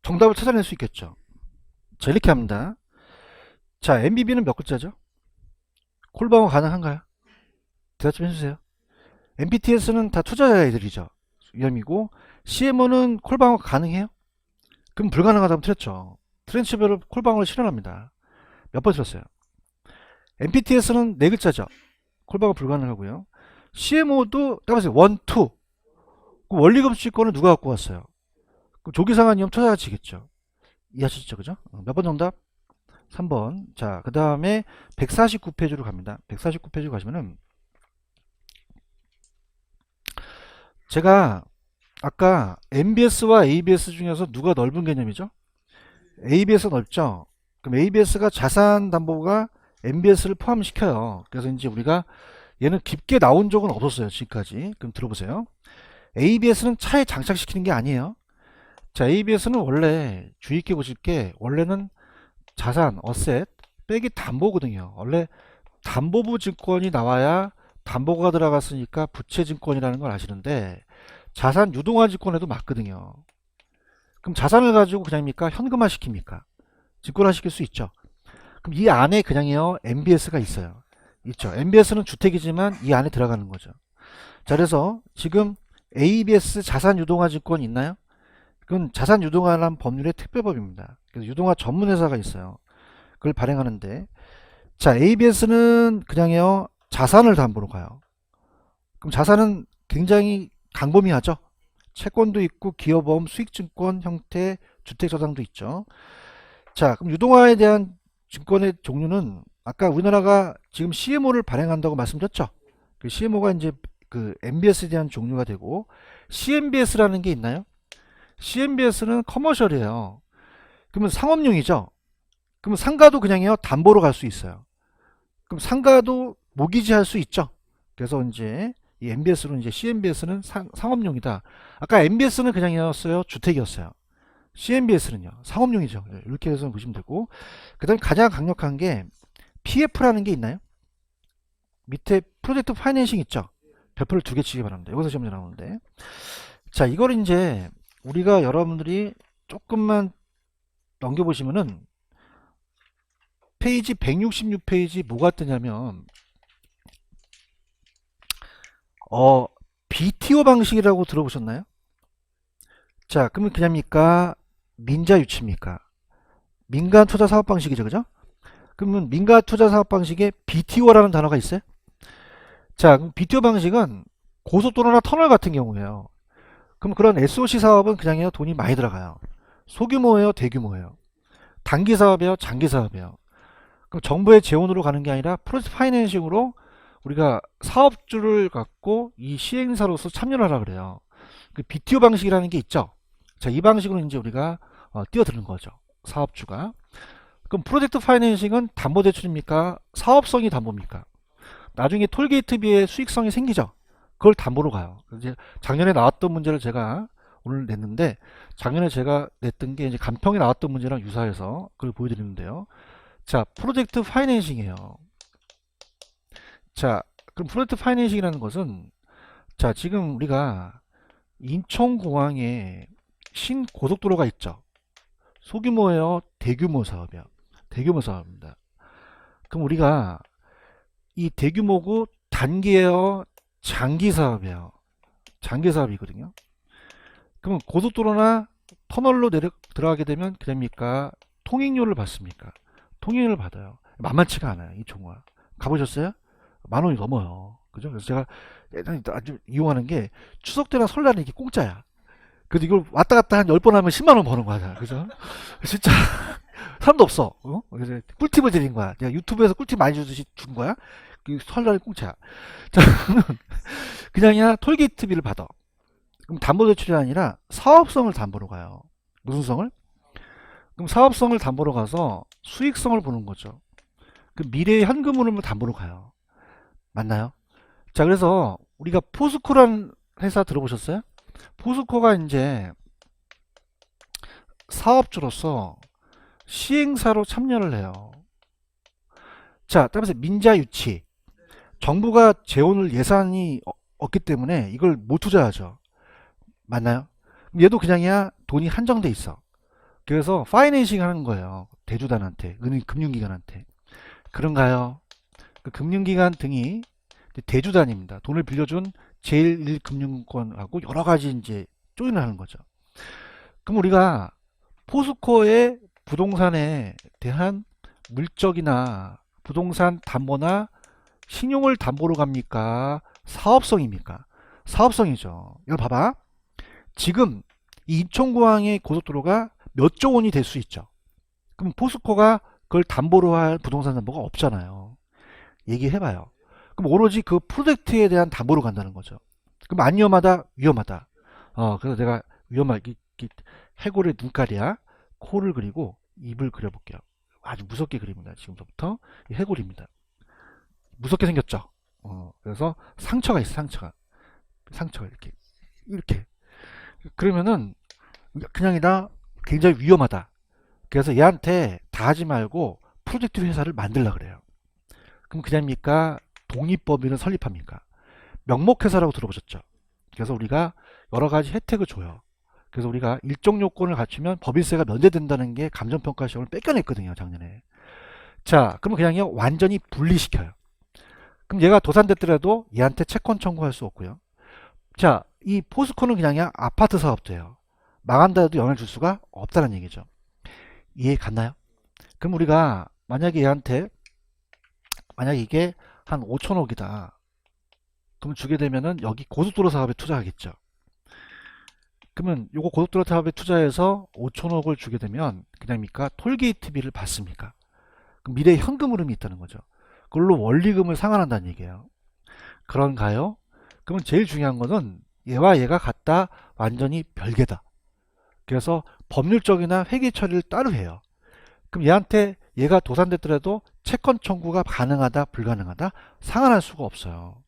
정답을 찾아낼 수 있겠죠. 자, 이렇게 합니다. 자, MBB는 몇 글자죠? 콜방어 가능한가요? 대답 좀 해주세요. MPTS는 다 투자자 애들이죠. 위험이고 CMO는 콜방어 가능해요? 그럼 불가능하다면 틀렸죠. 트렌치별로 콜방어를 실현합니다. 몇 번 틀렸어요? MPTS는 네 글자죠. 콜바가 불가능하고요. CMO도 따라서 1, 2. 원리금수익권은 누가 갖고 왔어요? 그럼 조기상한 이용 투자가 지겠죠. 이해하시죠? 그죠? 몇 번 정답? 3번. 자, 그 다음에 149페이지로 갑니다. 149페이지 가시면은 제가 아까 MBS와 ABS 중에서 누가 넓은 개념이죠? ABS가 넓죠? 그럼 ABS가 자산담보가 MBS를 포함시켜요. 그래서 이제 우리가 얘는 깊게 나온 적은 없었어요. 지금까지. 그럼 들어보세요. ABS는 차에 장착시키는 게 아니에요. 자, ABS는 원래 주의 있게 보실 게 원래는 자산, 어셋, 빼기 담보거든요. 원래 담보부 증권이 나와야 담보가 들어갔으니까 부채증권이라는 걸 아시는데 자산 유동화 증권에도 맞거든요. 그럼 자산을 가지고 그냥입니까? 현금화 시킵니까? 증권화 시킬 수 있죠. 그럼 이 안에 그냥요 MBS가 있어요. 있죠. MBS는 주택이지만 이 안에 들어가는 거죠. 자, 그래서 지금 ABS 자산 유동화 증권 있나요? 그건 자산 유동화란 법률의 특별법입니다. 그래서 유동화 전문 회사가 있어요. 그걸 발행하는데 자, ABS는 그냥요 자산을 담보로 가요. 그럼 자산은 굉장히 광범위하죠. 채권도 있고 기업보험, 수익증권 형태, 주택저당도 있죠. 자, 그럼 유동화에 대한 증권의 종류는 아까 우리나라가 지금 CMO를 발행한다고 말씀드렸죠. 그 CMO가 이제 그 MBS에 대한 종류가 되고 CMBS라는 게 있나요? CMBS는 커머셜이에요. 그러면 상업용이죠. 그러면 상가도 그냥요 담보로 갈 수 있어요. 그럼 상가도 모기지할 수 있죠. 그래서 이제 이 MBS로 이제 CMBS는 상업용이다. 아까 MBS는 그냥이었어요. 주택이었어요. CMBS는요. 상업용이죠. 이렇게 해서 보시면 되고 그다음에 가장 강력한 게 PF라는 게 있나요? 밑에 프로젝트 파이낸싱 있죠. 별표를 두 개 치기 바랍니다. 여기서 시험에 나오는데 자, 이걸 이제 우리가 여러분들이 조금만 넘겨보시면은 페이지 166페이지 뭐가 뜨냐면 BTO 방식이라고 들어보셨나요? 자, 그러면 그냥입니까? 민자 유치입니까? 민간 투자 사업 방식이죠, 그죠? 그러면 민간 투자 사업 방식에 BTO라는 단어가 있어요? 자, 그럼 BTO 방식은 고속도로나 터널 같은 경우에요. 그럼 그런 SOC 사업은 그냥요 돈이 많이 들어가요. 소규모예요, 대규모예요? 단기 사업이에요, 장기 사업이에요? 그럼 정부의 재원으로 가는 게 아니라 프로젝트 파이낸싱으로 우리가 사업주를 갖고 이 시행사로서 참여를 하라 그래요. 그 BTO 방식이라는 게 있죠. 자, 이 방식으로 이제 우리가 뛰어드는 거죠. 사업주가. 그럼 프로젝트 파이낸싱은 담보대출입니까? 사업성이 담보입니까? 나중에 톨게이트비의 수익성이 생기죠. 그걸 담보로 가요. 이제 작년에 나왔던 문제를 제가 오늘 냈는데 작년에 제가 냈던 게 이제 간평에 나왔던 문제랑 유사해서 그걸 보여드리는데요. 자, 프로젝트 파이낸싱이에요. 자, 그럼 프로젝트 파이낸싱이라는 것은 자, 지금 우리가 인천공항에 신고속도로가 있죠. 소규모예요, 대규모 사업이요? 대규모 사업입니다. 그럼 우리가 이 대규모고 단기예요, 장기 사업이에요? 장기 사업이거든요. 그러면 고속도로나 터널로 들어가게 되면 그럽니까? 통행료를 받습니까? 통행료를 받아요. 만만치가 않아요, 이 총화. 가보셨어요? 10,000원이 넘어요. 그죠? 그래서 제가 예전에 아주 이용하는 게 추석 때나 설날은 이게 공짜야. 그래도 이걸 왔다 갔다 한 10번 하면 10만 원 버는 거야. 그죠? 진짜 사람도 없어. 그래서 꿀팁을 드린 거야. 내가 유튜브에서 꿀팁 많이 주듯이 준 거야. 그 설날이 공짜야. 자, 그냥이야 톨게이트비를 받아. 그럼 담보대출이 아니라 사업성을 담보로 가요. 무슨 성을? 그럼 사업성을 담보로 가서 수익성을 보는 거죠. 그 미래의 현금 흐름을 담보로 가요. 맞나요? 자, 그래서 우리가 포스코라는 회사 들어보셨어요? 포스코가 이제 사업주로서 시행사로 참여를 해요. 자, 따라서 민자 유치. 정부가 재원을 예산이 없기 때문에 이걸 못 투자하죠. 맞나요? 얘도 그냥이야 돈이 한정돼 있어. 그래서 파이낸싱 하는 거예요. 대주단한테, 은행 금융기관한테. 그런가요? 그 금융기관 등이 대주단입니다. 돈을 빌려준 제1금융권하고 여러 가지 이제 조인을 하는 거죠. 그럼 우리가 포스코의 부동산에 대한 물적이나 부동산 담보나 신용을 담보로 갑니까? 사업성입니까? 사업성이죠. 이거 봐봐. 지금 이 인천공항의 고속도로가 몇 조 원이 될 수 있죠. 그럼 포스코가 그걸 담보로 할 부동산 담보가 없잖아요. 얘기해봐요. 그럼 오로지 그 프로젝트에 대한 담보로 간다는 거죠. 그럼 안 위험하다? 위험하다. 그래서 내가 해골의 눈깔이야. 코를 그리고 입을 그려볼게요. 아주 무섭게 그립니다. 지금부터 해골입니다. 무섭게 생겼죠. 그래서 상처가 있어. 상처가 이렇게 그러면은 그냥이다 굉장히 위험하다. 그래서 얘한테 다 하지 말고 프로젝트 회사를 만들라 그래요. 그럼 그냥입니까? 독립법인을 설립합니까? 명목회사라고 들어보셨죠? 그래서 우리가 여러 가지 혜택을 줘요. 그래서 우리가 일정 요건을 갖추면 법인세가 면제된다는 게 감정평가 시험을 뺏겨냈거든요, 작년에. 자, 그러면 그냥요, 완전히 분리시켜요. 그럼 얘가 도산됐더라도 얘한테 채권 청구할 수 없고요. 자, 이 포스코는 그냥 아파트 사업도 해요. 망한다 해도 영향을 줄 수가 없다는 얘기죠. 이해 갔나요? 그럼 우리가 만약에 얘한테 만약에 이게 한 5천억이다. 그럼 주게 되면은 여기 고속도로 사업에 투자하겠죠. 그러면 요거 고속도로 사업에 투자해서 5천억을 주게 되면 그냥입니까? 톨게이트비를 받습니까? 그럼 미래에 현금 흐름이 있다는 거죠. 그걸로 원리금을 상환한다는 얘기예요. 그런가요? 그러면 제일 중요한 거는 얘와 얘가 같다 완전히 별개다. 그래서 법률적이나 회계 처리를 따로 해요. 그럼 얘한테 얘가 도산됐더라도 채권 청구가 가능하다 불가능하다 상환할 수가 없어요.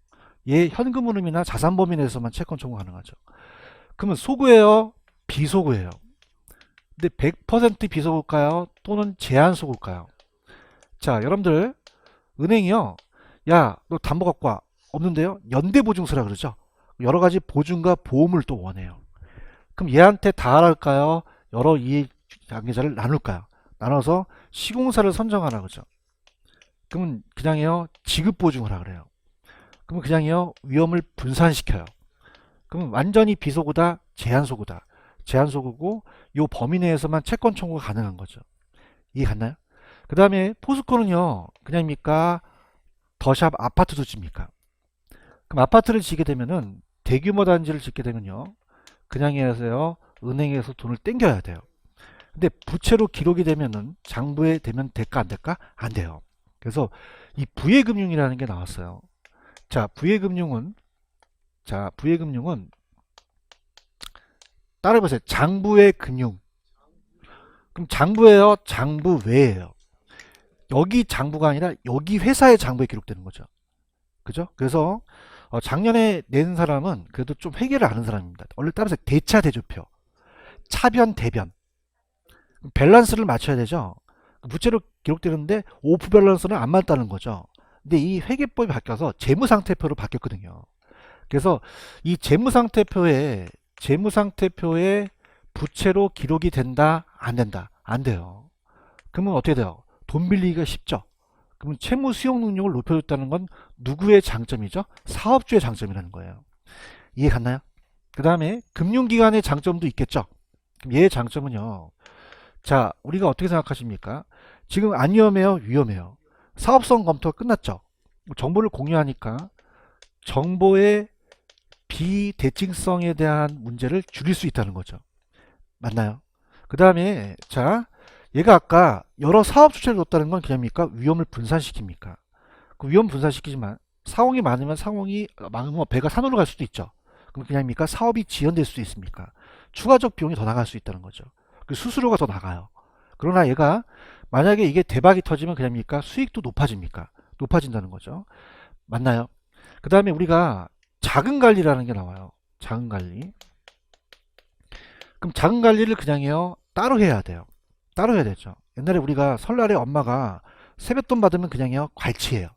얘 현금 흐름이나 자산 범위 내에서만 채권 청구 가능하죠. 그러면 소구예요? 비소구예요? 근데 100% 비소구일까요? 또는 제한 소구일까요? 자, 여러분들 은행이요. 야, 너 담보 갖고 와. 없는데요? 연대보증서라 그러죠. 여러 가지 보증과 보험을 또 원해요. 그럼 얘한테 다 할까요? 여러 이해 관계자를 나눌까요? 나눠서 시공사를 선정하라 그러죠. 그러면 그냥요 지급보증을 하라 그래요. 그러면 그냥요 위험을 분산시켜요. 그러면 완전히 비소구다, 제한소구다. 제한소구고 요 범위 내에서만 채권 청구가 가능한 거죠. 이해 갔나요? 그 다음에 포스코는요 그냥입니까? 더샵 아파트도 집니까? 그럼 아파트를 지게 되면은 대규모 단지를 짓게 되면요 그냥해서요 은행에서 돈을 땡겨야 돼요. 근데 부채로 기록이 되면은 장부에 되면 될까 안 될까? 안 돼요. 그래서 이 부의금융이라는 게 나왔어요. 자, 부의금융은 따라해보세요. 장부의 금융. 그럼 장부예요? 장부 외예요? 여기 장부가 아니라 여기 회사의 장부에 기록되는 거죠. 그죠? 그래서 작년에 낸 사람은 그래도 좀 회계를 아는 사람입니다. 원래 따라서 대차 대조표, 차변 대변, 밸런스를 맞춰야 되죠. 부채로 기록되는데 오프 밸런스는 안 맞다는 거죠. 근데 이 회계법이 바뀌어서 재무상태표로 바뀌었거든요. 그래서 이 재무상태표에 부채로 기록이 된다 안 된다 안 돼요. 그러면 어떻게 돼요? 돈 빌리기가 쉽죠. 그러면 채무 수용 능력을 높여줬다는 건 누구의 장점이죠? 사업주의 장점이라는 거예요. 이해 갔나요? 그 다음에 금융기관의 장점도 있겠죠. 그럼 얘의 장점은요. 자, 우리가 어떻게 생각하십니까? 지금 안 위험해요? 위험해요. 사업성 검토가 끝났죠. 정보를 공유하니까 정보의 비대칭성에 대한 문제를 줄일 수 있다는 거죠. 맞나요? 그 다음에 자, 얘가 아까 여러 사업 주체를 뒀다는 건 그냥입니까? 위험을 분산시킵니까? 그 위험 분산시키지만 상황이 많으면 많으면 배가 산으로 갈 수도 있죠. 그럼 그냥입니까? 사업이 지연될 수도 있습니까? 추가적 비용이 더 나갈 수 있다는 거죠. 그 수수료가 더 나가요. 그러나 얘가 만약에 이게 대박이 터지면 그냥입니까? 수익도 높아집니까? 높아진다는 거죠. 맞나요? 그 다음에 우리가 자금관리라는 게 나와요. 자금관리. 그럼 자금관리를 그냥 해요? 따로 해야 돼요. 따로 해야 되죠. 옛날에 우리가 설날에 엄마가 세뱃돈 받으면 그냥 해요? 괄치해요.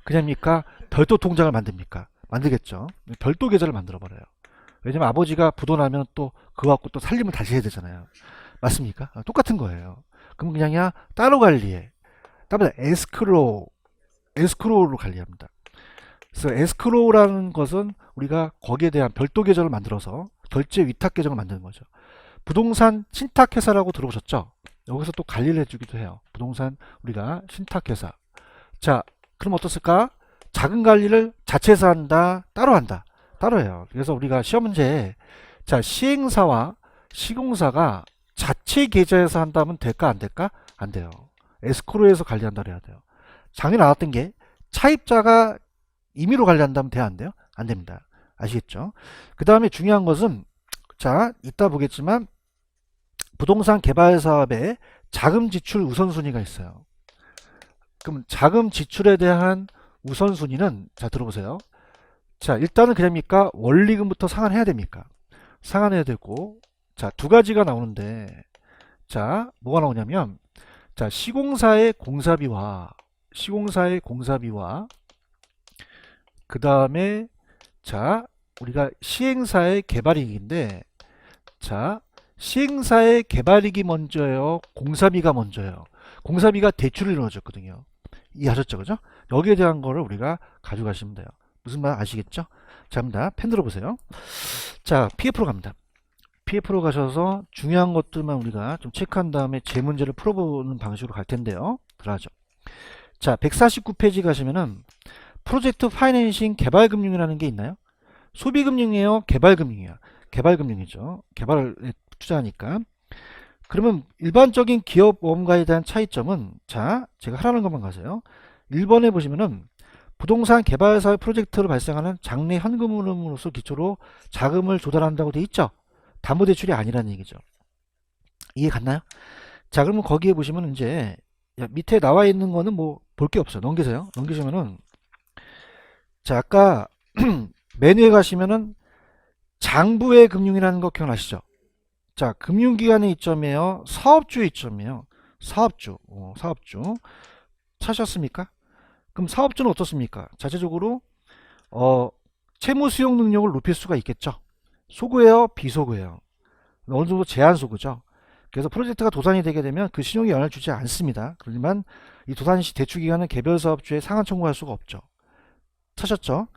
그냥입니까? 별도 통장을 만듭니까? 만들겠죠. 별도 계좌를 만들어 버려요. 왜냐면 아버지가 부도나면 또 그거 갖고 또 살림을 다시 해야 되잖아요. 맞습니까? 똑같은 거예요. 그럼 그냥이야 따로 관리해. 따로 에스크로우로 관리합니다. 그래서 에스크로우라는 것은 우리가 거기에 대한 별도 계좌를 만들어서 결제 위탁 계정을 만드는 거죠. 부동산 신탁회사라고 들어보셨죠? 여기서 또 관리를 해주기도 해요. 부동산 우리가 신탁회사. 자, 그럼 어떻을까? 자금 관리를 자체에서 한다, 따로 한다. 따로 해요. 그래서 우리가 시험 문제에 자, 시행사와 시공사가 자체 계좌에서 한다면 될까 안 될까? 안 돼요. 에스크로에서 관리한다 그래야 돼요. 작년에 나왔던 게 차입자가 임의로 관리한다면 돼요, 안 돼요? 안 됩니다. 아시겠죠? 그 다음에 중요한 것은 자, 이따 보겠지만 부동산 개발 사업에 자금 지출 우선순위가 있어요. 그럼 자금 지출에 대한 우선순위는 자, 들어보세요. 자, 일단은 그냥입니까? 원리금부터 상환해야 됩니까? 상환해야 되고, 자, 두 가지가 나오는데, 자, 뭐가 나오냐면, 자, 시공사의 공사비와, 그 다음에, 자, 우리가 시행사의 개발이익인데, 자, 시행사의 개발이익이 먼저예요? 공사비가 먼저예요? 공사비가 대출을 이루어졌거든요. 이해하셨죠? 그죠? 여기에 대한 거를 우리가 가져가시면 돼요. 무슨 말 아시겠죠? 자, 갑니다. 펜 들어보세요. 자, PF로 갑니다. PF로 가셔서 중요한 것들만 우리가 좀 체크한 다음에 제 문제를 풀어보는 방식으로 갈 텐데요. 들어가죠. 자, 149페이지 가시면은 프로젝트 파이낸싱 개발금융이라는 게 있나요? 소비금융이에요? 개발금융이에요? 개발금융이죠. 개발에 투자하니까. 그러면 일반적인 기업보험과에 대한 차이점은 자, 제가 하라는 것만 가세요. 1번에 보시면은 부동산 개발 사업 프로젝트로 발생하는 장래 현금 흐름으로서 기초로 자금을 조달한다고 돼 있죠. 담보대출이 아니라는 얘기죠. 이해 갔나요? 자, 그러면 거기에 보시면 이제 밑에 나와 있는 거는 뭐 볼 게 없어요. 넘기세요. 넘기시면은 자, 아까 메뉴에 가시면은 장부의 금융이라는 거 기억나시죠? 자, 금융기관의 이점이에요. 사업주의 이점이에요. 사업주. 찾으셨습니까? 그럼 사업주는 어떻습니까? 자체적으로 채무 수용 능력을 높일 수가 있겠죠. 소구예요, 비소구예요. 어느 정도 제한 소구죠. 그래서 프로젝트가 도산이 되게 되면 그 신용에 영향을 주지 않습니다. 그렇지만 이 도산 시 대출 기간은 개별 사업주에 상한 청구할 수가 없죠. 찾았죠?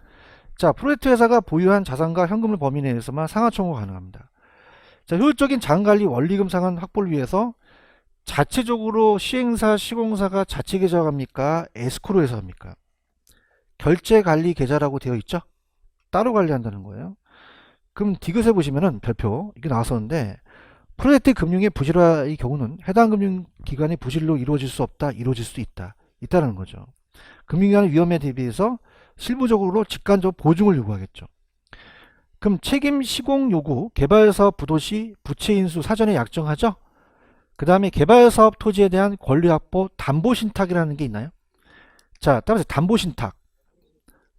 자, 프로젝트 회사가 보유한 자산과 현금을 범위 내에서만 상한 청구가 가능합니다. 자, 효율적인 자금관리 원리금 상환 확보를 위해서 자체적으로 시행사, 시공사가 자체 계좌로 합니까? 에스크로에서 합니까? 결제관리 계좌라고 되어 있죠? 따로 관리한다는 거예요. 그럼 디귿에 보시면은 별표 이게 나왔었는데 프로젝트 금융의 부실화의 경우는 해당 금융기관의 부실로 이루어질 수 없다, 이루어질 수도 있다는 거죠. 금융기관의 위험에 대비해서 실무적으로 직간접 보증을 요구하겠죠. 그럼 책임 시공 요구, 개발사업 부도시 부채 인수 사전에 약정하죠? 그 다음에 개발사업 토지에 대한 권리 확보 담보신탁이라는 게 있나요? 자, 따라서 담보신탁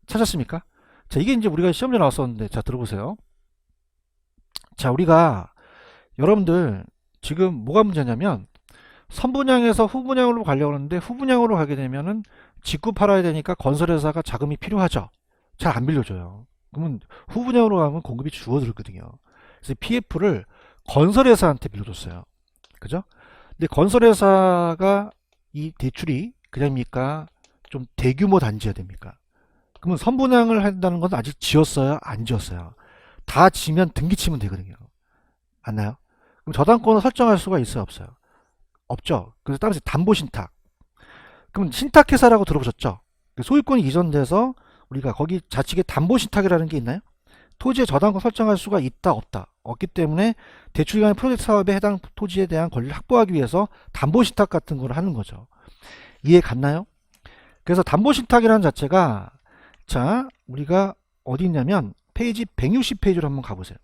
찾았습니까? 자, 이게 이제 우리가 시험에 나왔었는데, 자, 들어보세요. 자, 우리가 여러분들 지금 뭐가 문제냐면 선분양에서 후분양으로 가려고 하는데 후분양으로 가게 되면은 직구 팔아야 되니까 건설회사가 자금이 필요하죠. 잘 안 빌려줘요. 그러면 후분양으로 가면 공급이 줄어들거든요. 그래서 PF를 건설회사한테 빌려줬어요. 그죠? 근데 건설회사가 이 대출이 그냥입니까? 좀 대규모 단지여야 됩니까? 그러면 선분양을 한다는 건 아직 지었어요? 안 지었어요? 다 지면 등기 치면 되거든요. 맞나요? 그럼 저당권을 설정할 수가 있어요? 없어요? 없죠. 그래서 따라서 담보신탁. 그럼 신탁회사라고 들어보셨죠? 소유권이 이전돼서 우리가 거기 좌측에 담보신탁이라는 게 있나요? 토지의 저당권 설정할 수가 있다 없다 없기 때문에 대출기관의 프로젝트 사업에 해당 토지에 대한 권리를 확보하기 위해서 담보신탁 같은 걸 하는 거죠. 이해 갔나요? 그래서 담보신탁이라는 자체가 자 우리가 어디 있냐면 페이지 160페이지로 한번 가보세요.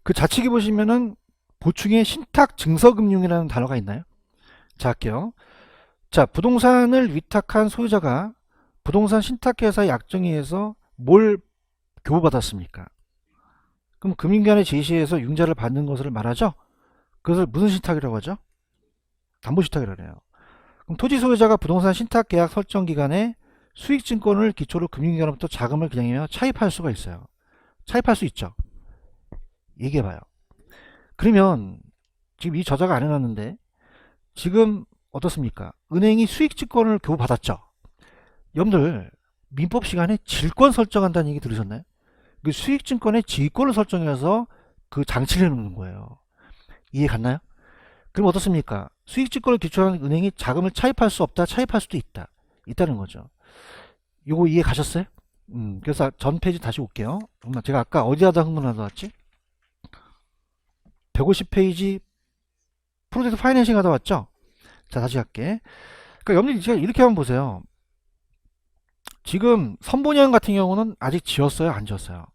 그 좌측에 보시면은 보충에 신탁증서금융이라는 단어가 있나요? 자 할게요. 자 부동산을 위탁한 소유자가 부동산 신탁회사의 약정에 의해서 뭘 교부받았습니까? 그럼 금융기관의 제시에서 융자를 받는 것을 말하죠? 그것을 무슨 신탁이라고 하죠? 담보신탁이라고 해요. 그럼 토지 소유자가 부동산 신탁계약 설정 기간에 수익증권을 기초로 금융기관으로부터 자금을 그냥이며 차입할 수가 있어요. 차입할 수 있죠. 얘기해봐요. 그러면 지금 이 저자가 안 해놨는데 지금 어떻습니까? 은행이 수익증권을 교부받았죠. 여러분들 민법 시간에 질권 설정한다는 얘기 들으셨나요? 그 수익증권의 지위권을 설정해서 그 장치를 해놓는 거예요. 이해 갔나요? 그럼 어떻습니까? 수익증권을 기초한 은행이 자금을 차입할 수 없다, 차입할 수도 있다. 있다는 거죠. 요거 이해 가셨어요? 그래서 전 페이지 다시 올게요. 제가 아까 어디 하다 흥분하다 왔지? 150페이지 프로젝트 파이낸싱 하다 왔죠? 자, 다시 할게. 그러니까 여러분들 제가 이렇게 한번 보세요. 지금 선본양 같은 경우는 아직 지었어요? 안 지었어요?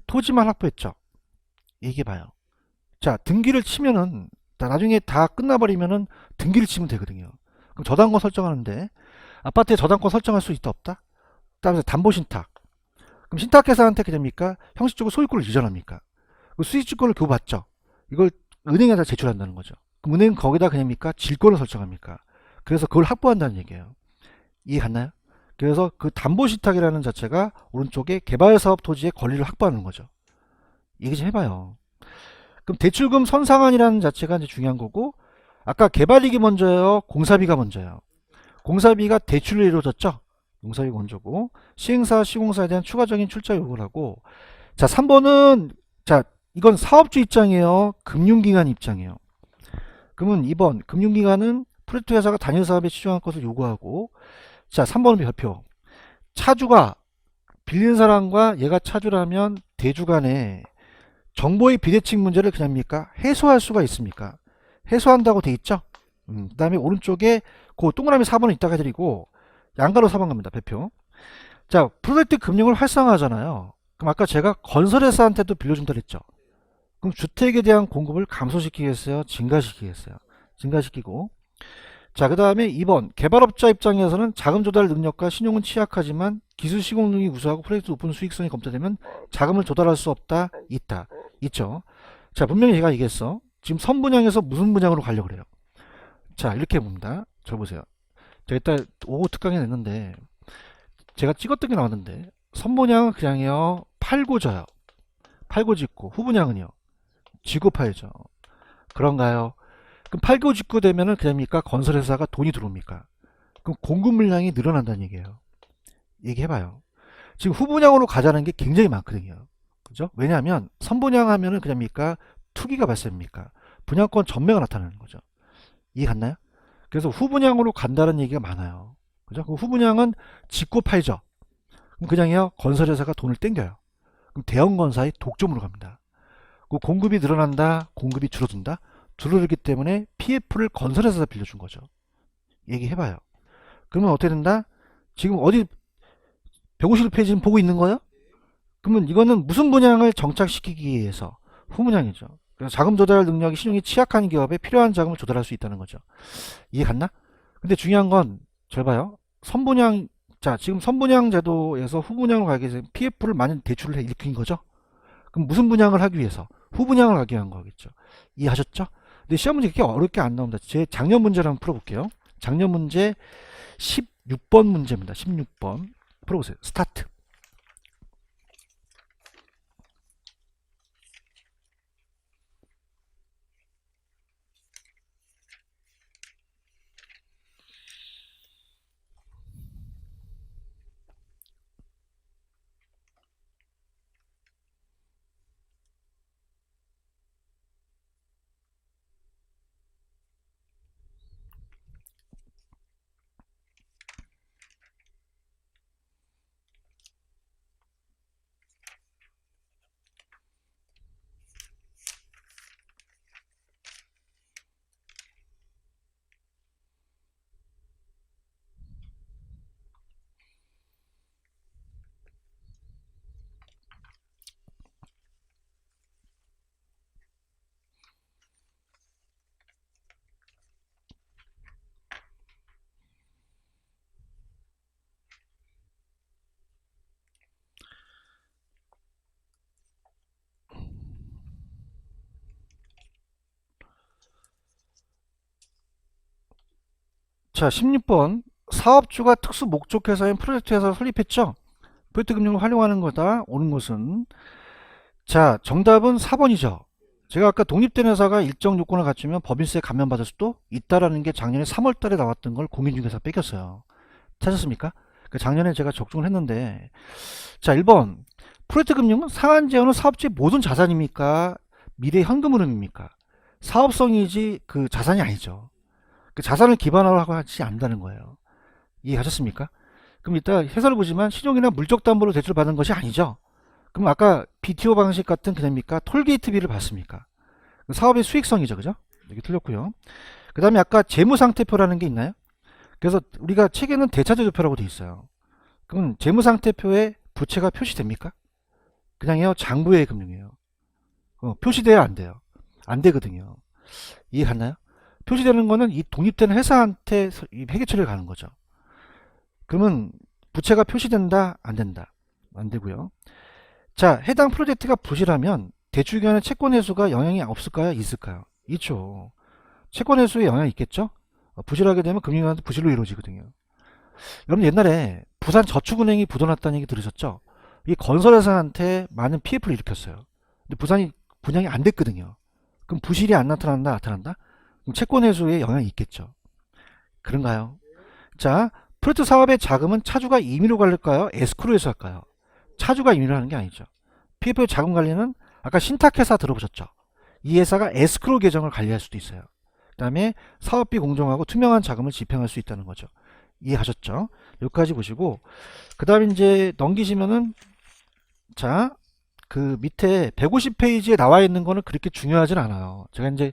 토지만 확보했죠? 얘기해봐요. 자, 등기를 치면은, 나중에 다 끝나버리면은 등기를 치면 되거든요. 그럼 저당권 설정하는데, 아파트에 저당권 설정할 수 있다, 없다? 그다음에 담보신탁. 그럼 신탁회사한테 어떻게 됩니까? 형식적으로 소유권을 이전합니까? 수익주권을 교부받죠? 이걸 은행에다 제출한다는 거죠. 그럼 은행은 거기다 그냥입니까? 질권을 설정합니까? 그래서 그걸 확보한다는 얘기예요. 이해 갔나요? 그래서 그 담보신탁이라는 자체가 오른쪽에 개발사업 토지의 권리를 확보하는 거죠. 얘기 좀 해봐요. 그럼 대출금 선상환이라는 자체가 이제 중요한 거고, 아까 개발이익이 먼저예요? 공사비가 먼저예요? 공사비가 대출로 이루어졌죠? 공사비가 먼저고, 시행사, 시공사에 대한 추가적인 출자 요구를 하고, 자, 3번은, 자, 이건 사업주 입장이에요? 금융기관 입장이에요? 그러면 2번, 금융기관은 프로젝트 회사가 단일 사업에 치중한 것을 요구하고, 자, 3번은 별표. 차주가, 빌린 사람과 얘가 차주라면 대주 간에 정보의 비대칭 문제를 그냥입니까? 해소할 수가 있습니까? 해소한다고 돼 있죠? 그 다음에 오른쪽에 그 동그라미 4번은 이따가 드리고, 양가로 4번 갑니다. 별표. 자, 프로젝트 금융을 활성화하잖아요. 그럼 아까 제가 건설회사한테도 빌려준다 그랬죠? 그럼 주택에 대한 공급을 감소시키겠어요? 증가시키겠어요? 증가시키고. 자, 그 다음에 2번. 개발업자 입장에서는 자금 조달 능력과 신용은 취약하지만 기술 시공 능력이 우수하고 프로젝트 높은 수익성이 검토되면 자금을 조달할 수 없다? 있다. 있죠. 자, 분명히 제가 얘기했어. 지금 선분양에서 무슨 분양으로 가려고 그래요? 자, 이렇게 봅니다. 저 보세요. 제가 일단 오후 특강에 냈는데 제가 찍었던 게 나왔는데, 선분양은 그냥요 팔고 져요. 팔고 짓고. 후분양은요 지고 팔죠. 그런가요? 그럼 팔고 짓고 되면은 그냥입니까? 건설회사가 돈이 들어옵니까? 그럼 공급 물량이 늘어난다는 얘기예요. 얘기해봐요. 지금 후분양으로 가자는 게 굉장히 많거든요. 그죠? 왜냐하면 선분양 하면은 그냥입니까? 투기가 발생합니까? 분양권 전매가 나타나는 거죠. 이해 갔나요? 그래서 후분양으로 간다는 얘기가 많아요. 그죠? 그 후분양은 짓고 팔죠. 그럼 그냥요 건설회사가 돈을 땡겨요. 그럼 대형건사의 독점으로 갑니다. 그 공급이 늘어난다, 공급이 줄어든다. 줄어들기 때문에 PF를 건설회사에서 빌려준 거죠. 얘기해봐요. 그러면 어떻게 된다? 지금 어디 151페이지 지금 보고 있는 거예요? 그러면 이거는 무슨 분양을 정착시키기 위해서 후분양이죠. 그래서 자금 조달 능력이 신용이 취약한 기업에 필요한 자금을 조달할 수 있다는 거죠. 이해 갔나? 근데 중요한 건 잘 봐요. 선분양, 자, 지금 선분양 제도에서 후분양으로 가기 위해서 PF를 많이 대출을 일으킨 거죠. 그럼 무슨 분양을 하기 위해서? 후분양을 하기 위한 거겠죠. 이해하셨죠? 근데 시험 문제 그렇게 어렵게 안 나옵니다. 제 작년 문제를 한번 풀어볼게요. 작년 문제 16번 문제입니다. 16번 풀어보세요. 스타트. 자, 16번. 사업주가 특수 목적회사인 프로젝트 회사를 설립했죠. 프로젝트 금융을 활용하는 거다. 오는 것은. 자, 정답은 4번이죠. 제가 아까 독립된 회사가 일정 요건을 갖추면 법인세 감면받을 수도 있다라는 게 작년에 3월 달에 나왔던 걸 공인중개사 뺏겼어요. 찾았습니까? 작년에 제가 적중을 했는데, 자, 1번. 프로젝트 금융은 상한제어는 사업주의 모든 자산입니까? 미래 현금 흐름입니까? 사업성이지 그 자산이 아니죠. 그 자산을 기반으로 하고 하지 않는다는 거예요. 이해하셨습니까? 그럼 이따 해설을 보지만 신용이나 물적 담보로 대출받은 것이 아니죠. 그럼 아까 BTO 방식 같은 그냥입니까? 톨게이트비를 받습니까? 사업의 수익성이죠. 그죠? 여기 틀렸고요. 그 다음에 아까 재무상태표라는 게 있나요? 그래서 우리가 책에는 대차제도표라고 돼 있어요. 그럼 재무상태표에 부채가 표시됩니까? 그냥요 장부의 금융이에요. 표시돼야 안 돼요. 안 되거든요. 이해 갔나요? 표시되는 거는 이 독립된 회사한테 회계 처리를 가는 거죠. 그러면 부채가 표시된다, 안 된다? 안 되고요. 자, 해당 프로젝트가 부실하면 대출 기간의 채권 회수가 영향이 없을까요? 있을까요? 있죠. 채권 회수에 영향이 있겠죠? 부실하게 되면 금융기관도 부실로 이루어지거든요. 여러분 옛날에 부산저축은행이 부도났다는 얘기 들으셨죠? 이 건설회사한테 많은 PF를 일으켰어요. 근데 부산이 분양이 안 됐거든요. 그럼 부실이 안 나타난다, 나타난다? 그럼 채권 회수에 영향이 있겠죠. 그런가요? 자, 프로젝트 사업의 자금은 차주가 임의로 관리할까요? 에스크로에서 할까요? 차주가 임의로 하는 게 아니죠. PF의 자금 관리는 아까 신탁회사 들어보셨죠? 이 회사가 에스크로 계정을 관리할 수도 있어요. 그 다음에 사업비 공정하고 투명한 자금을 집행할 수 있다는 거죠. 이해하셨죠? 여기까지 보시고 그 다음에 이제 넘기시면은 자, 그 밑에 150페이지에 나와 있는 거는 그렇게 중요하진 않아요. 제가 이제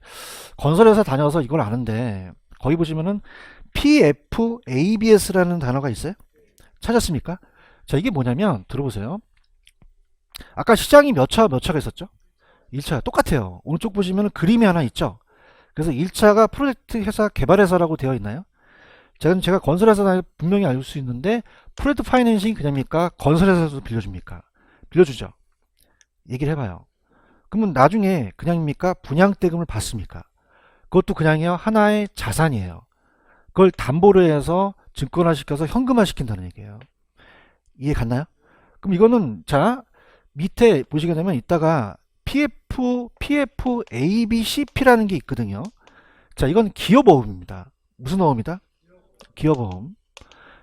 건설회사 다녀서 이걸 아는데 거기 보시면은 PFABS라는 단어가 있어요. 찾았습니까? 자, 이게 뭐냐면 들어보세요. 아까 시장이 몇 차가 있었죠? 1차 똑같아요. 오른쪽 보시면 그림이 하나 있죠? 그래서 1차가 프로젝트 회사 개발회사라고 되어 있나요? 제가 건설회사 분명히 알 수 있는데 프로젝트 파이낸싱이 그냥입니까? 건설회사에서도 빌려줍니까? 빌려주죠. 얘기를 해봐요. 그러면 나중에 그냥입니까? 분양대금을 받습니까? 그것도 그냥이요. 하나의 자산이에요. 그걸 담보로 해서 증권화 시켜서 현금화 시킨다는 얘기예요. 이해 갔나요? 그럼 이거는 자 밑에 보시게 되면 이따가 PFABCP라는 게 있거든요. 자, 이건 기업어음입니다. 무슨 어음이다? 기업어음.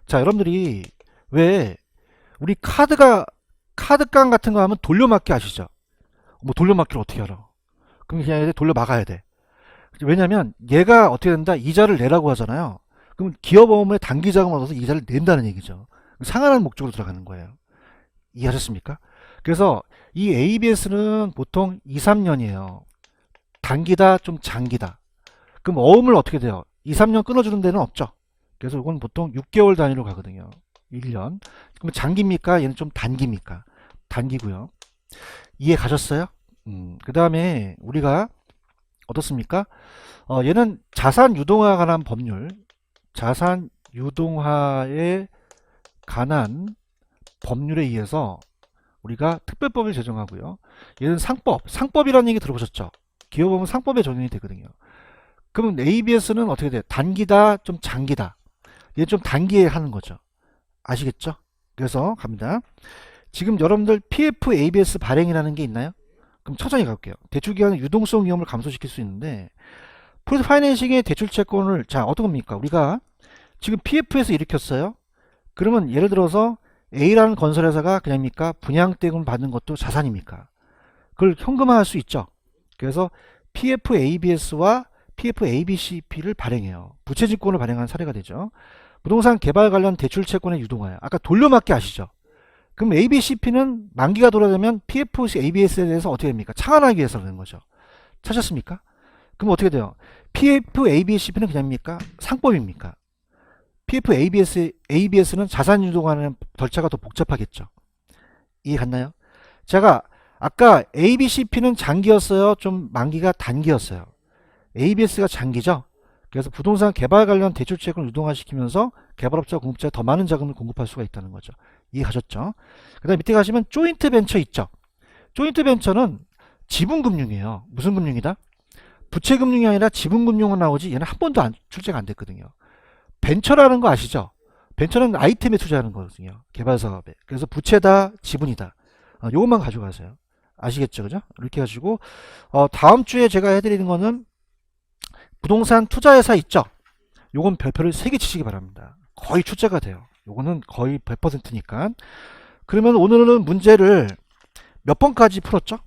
자, 여러분들이 왜 우리 카드깡 같은 거 하면 돌려막기 아시죠? 뭐 돌려막기를 어떻게 알아? 그럼 그냥 돌려막아야 돼. 왜냐면 얘가 어떻게 된다? 이자를 내라고 하잖아요. 그럼 기업어음에 단기자금을 얻어서 이자를 낸다는 얘기죠. 상환하는 목적으로 들어가는 거예요. 이해하셨습니까? 그래서 이 ABS는 보통 2, 3년이에요. 단기다, 좀 장기다. 그럼 어음을 어떻게 돼요? 2, 3년 끊어주는 데는 없죠. 그래서 이건 보통 6개월 단위로 가거든요. 1년. 그럼 장기입니까? 얘는 좀 단기입니까? 단기고요. 이해 가셨어요? 그 다음에 우리가 어떻습니까? 얘는 자산 유동화에 관한 법률, 자산 유동화에 관한 법률에 의해서 우리가 특별법을 제정하고요. 얘는 상법이라는 얘기 들어보셨죠? 기업법은 상법에 적용이 되거든요. 그러면 ABS는 어떻게 돼요? 단기다, 좀 장기다. 얘는 좀 단기에 하는 거죠. 아시겠죠? 그래서 갑니다. 지금 여러분들 PFABS 발행이라는 게 있나요? 그럼 천천히 갈게요. 대출기관의 유동성 위험을 감소시킬 수 있는데 프로젝트 파이낸싱의 대출 채권을 자 어떤 겁니까? 우리가 지금 PF에서 일으켰어요. 그러면 예를 들어서 A라는 건설회사가 그냥입니까? 분양대금 받는 것도 자산입니까? 그걸 현금화할 수 있죠. 그래서 PFABS와 PFABCP를 발행해요. 부채증권을 발행한 사례가 되죠. 부동산 개발 관련 대출 채권의 유동화요. 아까 돌려막기 아시죠? 그럼 ABCP는 만기가 돌아가면 PFABS에 대해서 어떻게 됩니까? 창안하기 위해서 그런 거죠. 찾았습니까? 그럼 어떻게 돼요? PFABCP는 그냥입니까? 상법입니까? PFABS는 자산 유동하는 절차가 더 복잡하겠죠. 이해 갔나요? 제가 아까 ABCP는 장기였어요? 좀 만기가 단기였어요? ABS가 장기죠? 그래서 부동산 개발 관련 대출채권을 유동화시키면서 개발업자 공급자에 더 많은 자금을 공급할 수가 있다는 거죠. 이해가셨죠? 그 다음에 밑에 가시면 조인트 벤처 있죠? 조인트 벤처는 지분금융이에요. 무슨 금융이다? 부채금융이 아니라 지분금융은 나오지 얘는 한 번도 출제가 안 됐거든요. 벤처라는 거 아시죠? 벤처는 아이템에 투자하는 거거든요. 개발 사업에. 그래서 부채다, 지분이다. 요것만 가져가세요. 아시겠죠? 그죠? 이렇게 해가지고, 다음 주에 제가 해드리는 거는 부동산 투자회사 있죠? 요건 별표를 3개 치시기 바랍니다. 거의 출제가 돼요. 요거는 거의 100%니까. 그러면 오늘은 문제를 몇 번까지 풀었죠?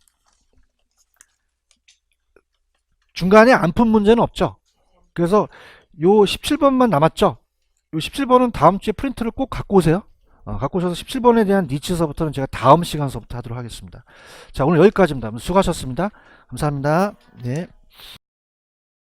중간에 안 푼 문제는 없죠. 그래서 요 17번만 남았죠. 요 17번은 다음 주에 프린트를 꼭 갖고 오세요. 갖고 오셔서 17번에 대한 니치서부터는 제가 다음 시간서부터 하도록 하겠습니다. 자, 오늘 여기까지입니다. 수고하셨습니다. 감사합니다. 네.